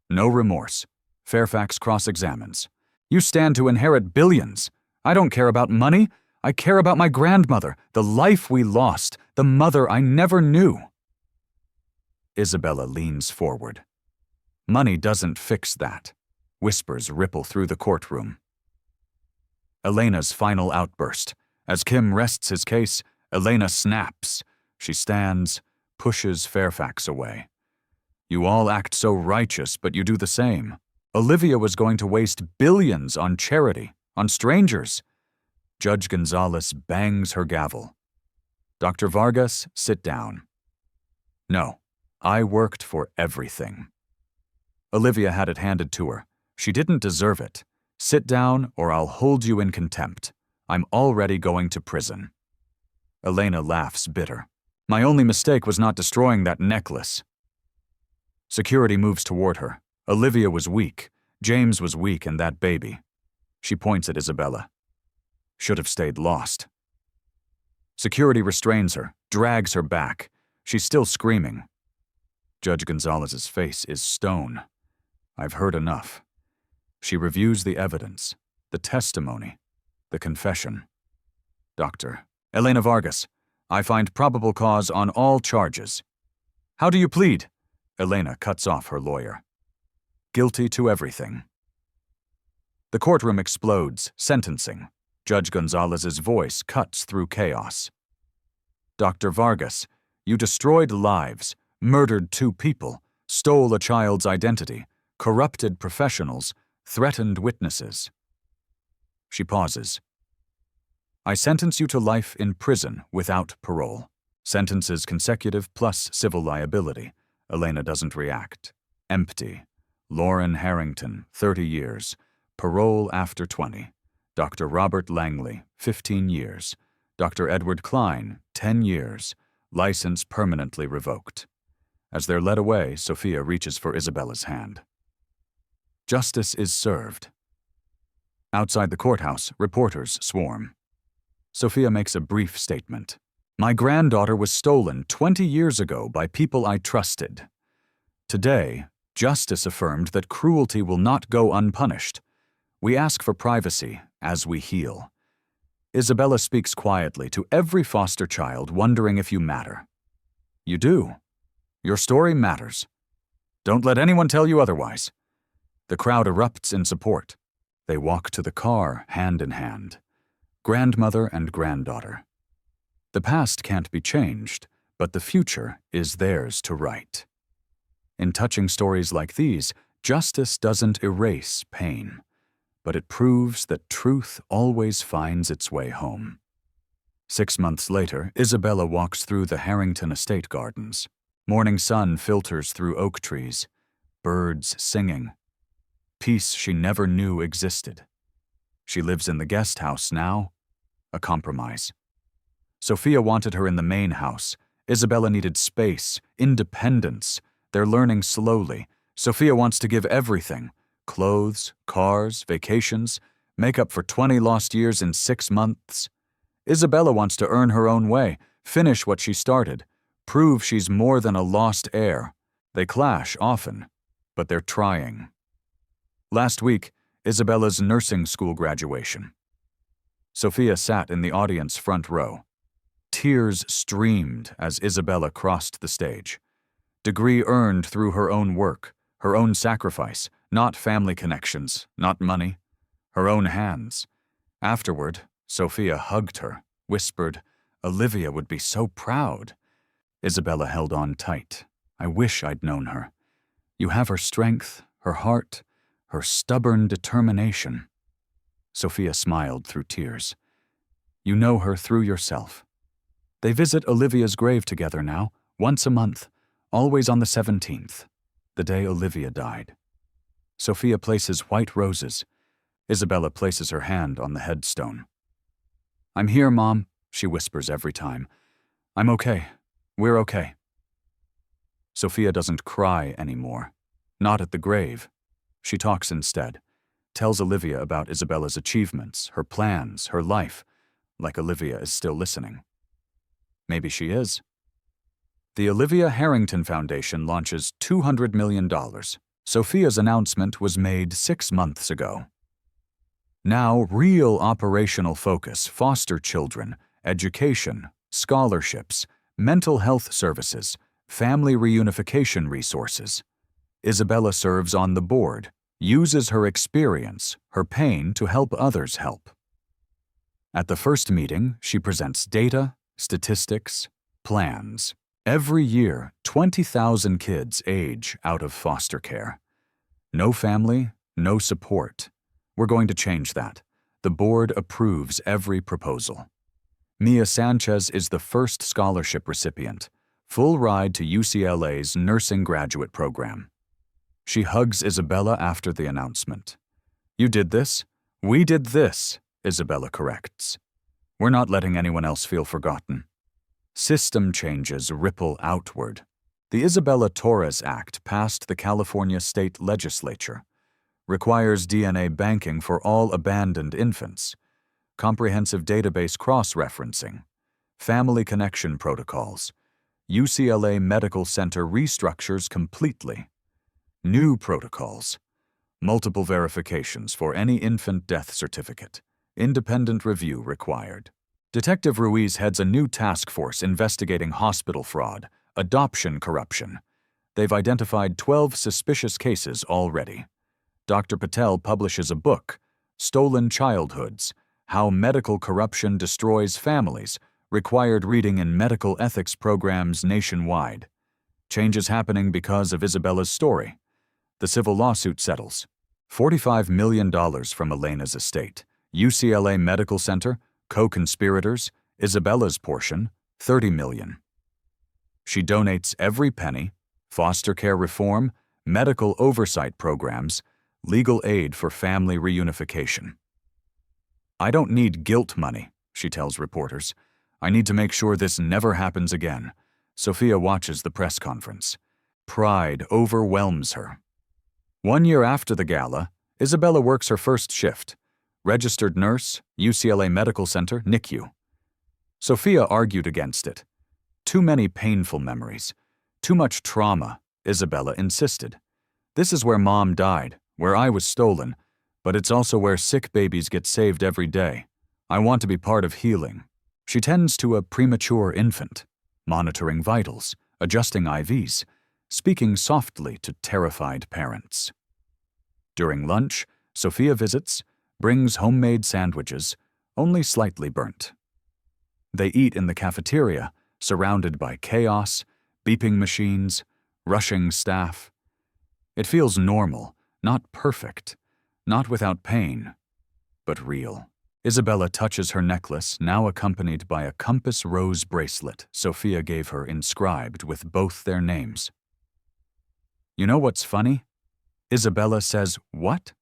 No remorse. Fairfax cross-examines. You stand to inherit billions. I don't care about money. I care about my grandmother, the life we lost, the mother I never knew. Isabella leans forward. Money doesn't fix that. Whispers ripple through the courtroom. Elena's final outburst. As Kim rests his case, Elena snaps. She stands, pushes Fairfax away. You all act so righteous, but you do the same. Olivia was going to waste billions on charity, on strangers. Judge Gonzalez bangs her gavel. Dr. Vargas, sit down. No, I worked for everything. Olivia had it handed to her. She didn't deserve it. Sit down or I'll hold you in contempt. I'm already going to prison. Elena laughs bitter. My only mistake was not destroying that necklace. Security moves toward her. Olivia was weak. James was weak and that baby. She points at Isabella. Should have stayed lost. Security restrains her, drags her back. She's still screaming. Judge Gonzalez's face is stone. I've heard enough. She reviews the evidence, the testimony, the confession. Doctor, Elena Vargas, I find probable cause on all charges. How do you plead? Elena cuts off her lawyer. Guilty to everything. The courtroom explodes, sentencing. Judge Gonzalez's voice cuts through chaos. Dr. Vargas, you destroyed lives, murdered 2 people, stole a child's identity, corrupted professionals, threatened witnesses. She pauses. I sentence you to life in prison without parole. Sentences consecutive plus civil liability. Elena doesn't react. Empty. Lauren Harrington, 30 years. Parole after 20. Dr. Robert Langley, 15 years. Dr. Edward Klein, 10 years. License permanently revoked. As they're led away, Sophia reaches for Isabella's hand. Justice is served. Outside the courthouse, reporters swarm. Sophia makes a brief statement. My granddaughter was stolen 20 years ago by people I trusted. Today, justice affirmed that cruelty will not go unpunished. We ask for privacy as we heal. Isabella speaks quietly to every foster child wondering if you matter. You do. Your story matters. Don't let anyone tell you otherwise. The crowd erupts in support. They walk to the car, hand in hand. Grandmother and granddaughter. The past can't be changed, but the future is theirs to write. In touching stories like these, justice doesn't erase pain, but it proves that truth always finds its way home. 6 months later, Isabella walks through the Harrington estate gardens. Morning sun filters through oak trees, birds singing. Peace she never knew existed. She lives in the guest house now, a compromise. Sophia wanted her in the main house. Isabella needed space, independence. They're learning slowly. Sophia wants to give everything. clothes, cars, vacations, make up for 20 lost years in 6 months. Isabella wants to earn her own way, finish what she started, prove she's more than a lost heir. They clash often, but they're trying. Last week, Isabella's nursing school graduation. Sophia sat in the audience front row. Tears streamed as Isabella crossed the stage. Degree earned through her own work, her own sacrifice, not family connections, not money, her own hands. Afterward, Sophia hugged her, whispered, "Olivia would be so proud." Isabella held on tight. "I wish I'd known her. You have her strength, her heart, her stubborn determination." Sophia smiled through tears. "You know her through yourself." They visit Olivia's grave together now, once a month, always on the 17th, the day Olivia died. Sophia places white roses. Isabella places her hand on the headstone. "I'm here, Mom," she whispers every time. "I'm okay. We're okay." Sophia doesn't cry anymore. Not at the grave. She talks instead. Tells Olivia about Isabella's achievements, her plans, her life, like Olivia is still listening. Maybe she is. The Olivia Harrington Foundation launches $200 million. Sophia's announcement was made 6 months ago. Now, real operational focus: foster children, education, scholarships, mental health services, family reunification resources. Isabella serves on the board, uses her experience, her pain to help others help. At the first meeting, she presents data, statistics, plans. Every year, 20,000 kids age out of foster care. No family, no support. We're going to change that. The board approves every proposal. Mia Sanchez is the first scholarship recipient, full ride to UCLA's nursing graduate program. She hugs Isabella after the announcement. "You did this? We did this," Isabella corrects. "We're not letting anyone else feel forgotten." System changes ripple outward. The Isabella Torres Act passed the California state legislature. Requires DNA banking for all abandoned infants. Comprehensive database cross-referencing. Family connection protocols. UCLA Medical Center restructures completely. New protocols. Multiple verifications for any infant death certificate. Independent review required. Detective Ruiz heads a new task force investigating hospital fraud, adoption corruption. They've identified 12 suspicious cases already. Dr. Patel publishes a book, Stolen Childhoods: How Medical Corruption Destroys Families, required reading in medical ethics programs nationwide. Changes happening because of Isabella's story. The civil lawsuit settles. $45 million from Elena's estate. UCLA Medical Center, co-conspirators, Isabella's portion, $30 million. She donates every penny: foster care reform, medical oversight programs, legal aid for family reunification. "I don't need guilt money," she tells reporters. "I need to make sure this never happens again." Sophia watches the press conference. Pride overwhelms her. 1 year after the gala, Isabella works her first shift. Registered nurse, UCLA Medical Center, NICU. Sophia argued against it. Too many painful memories. Too much trauma, Isabella insisted. "This is where Mom died, where I was stolen, but it's also where sick babies get saved every day. I want to be part of healing." She tends to a premature infant, monitoring vitals, adjusting IVs, speaking softly to terrified parents. During lunch, Sophia visits, brings homemade sandwiches, only slightly burnt. They eat in the cafeteria, surrounded by chaos, beeping machines, rushing staff. It feels normal, not perfect, not without pain, but real. Isabella touches her necklace, now accompanied by a compass rose bracelet Sophia gave her inscribed with both their names. "You know what's funny?" Isabella says, "What?"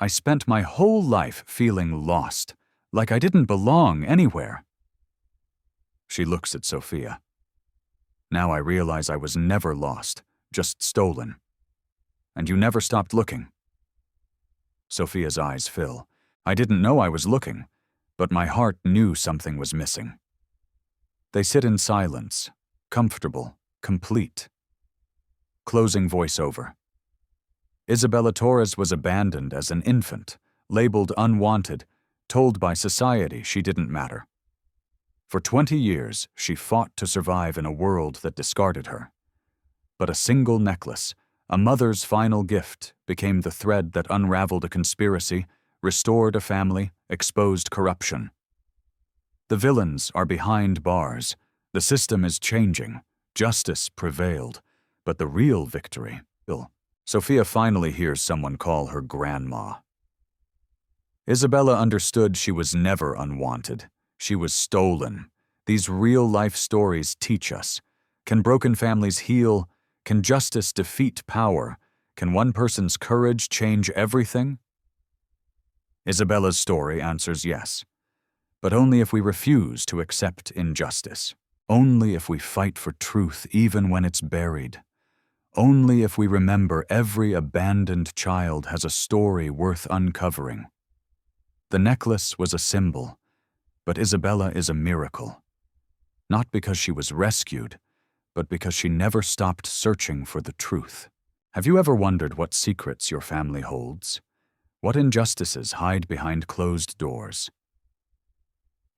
"I spent my whole life feeling lost, like I didn't belong anywhere." She looks at Sophia. "Now I realize I was never lost, just stolen. And you never stopped looking." Sophia's eyes fill. I didn't know I was looking, but my heart knew something was missing. They sit in silence, comfortable, complete. Closing voiceover. Isabella Torres was abandoned as an infant, labeled unwanted, told by society she didn't matter. For 20 years, she fought to survive in a world that discarded her. But a single necklace, a mother's final gift, became the thread that unraveled a conspiracy, restored a family, exposed corruption. The villains are behind bars. The system is changing. Justice prevailed. But the real victory, Sophia finally hears someone call her grandma. Isabella understood she was never unwanted. She was stolen. These real-life stories teach us. Can broken families heal? Can justice defeat power? Can one person's courage change everything? Isabella's story answers yes, but only if we refuse to accept injustice. Only if we fight for truth even when it's buried. Only if we remember every abandoned child has a story worth uncovering. The necklace was a symbol, but Isabella is a miracle. Not because she was rescued, but because she never stopped searching for the truth. Have you ever wondered what secrets your family holds? What injustices hide behind closed doors?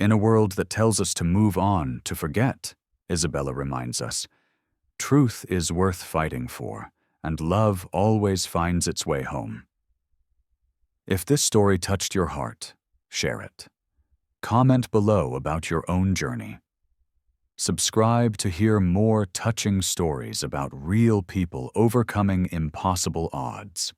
In a world that tells us to move on, to forget, Isabella reminds us, truth is worth fighting for, and love always finds its way home. If this story touched your heart, share it. Comment below about your own journey. Subscribe to hear more touching stories about real people overcoming impossible odds.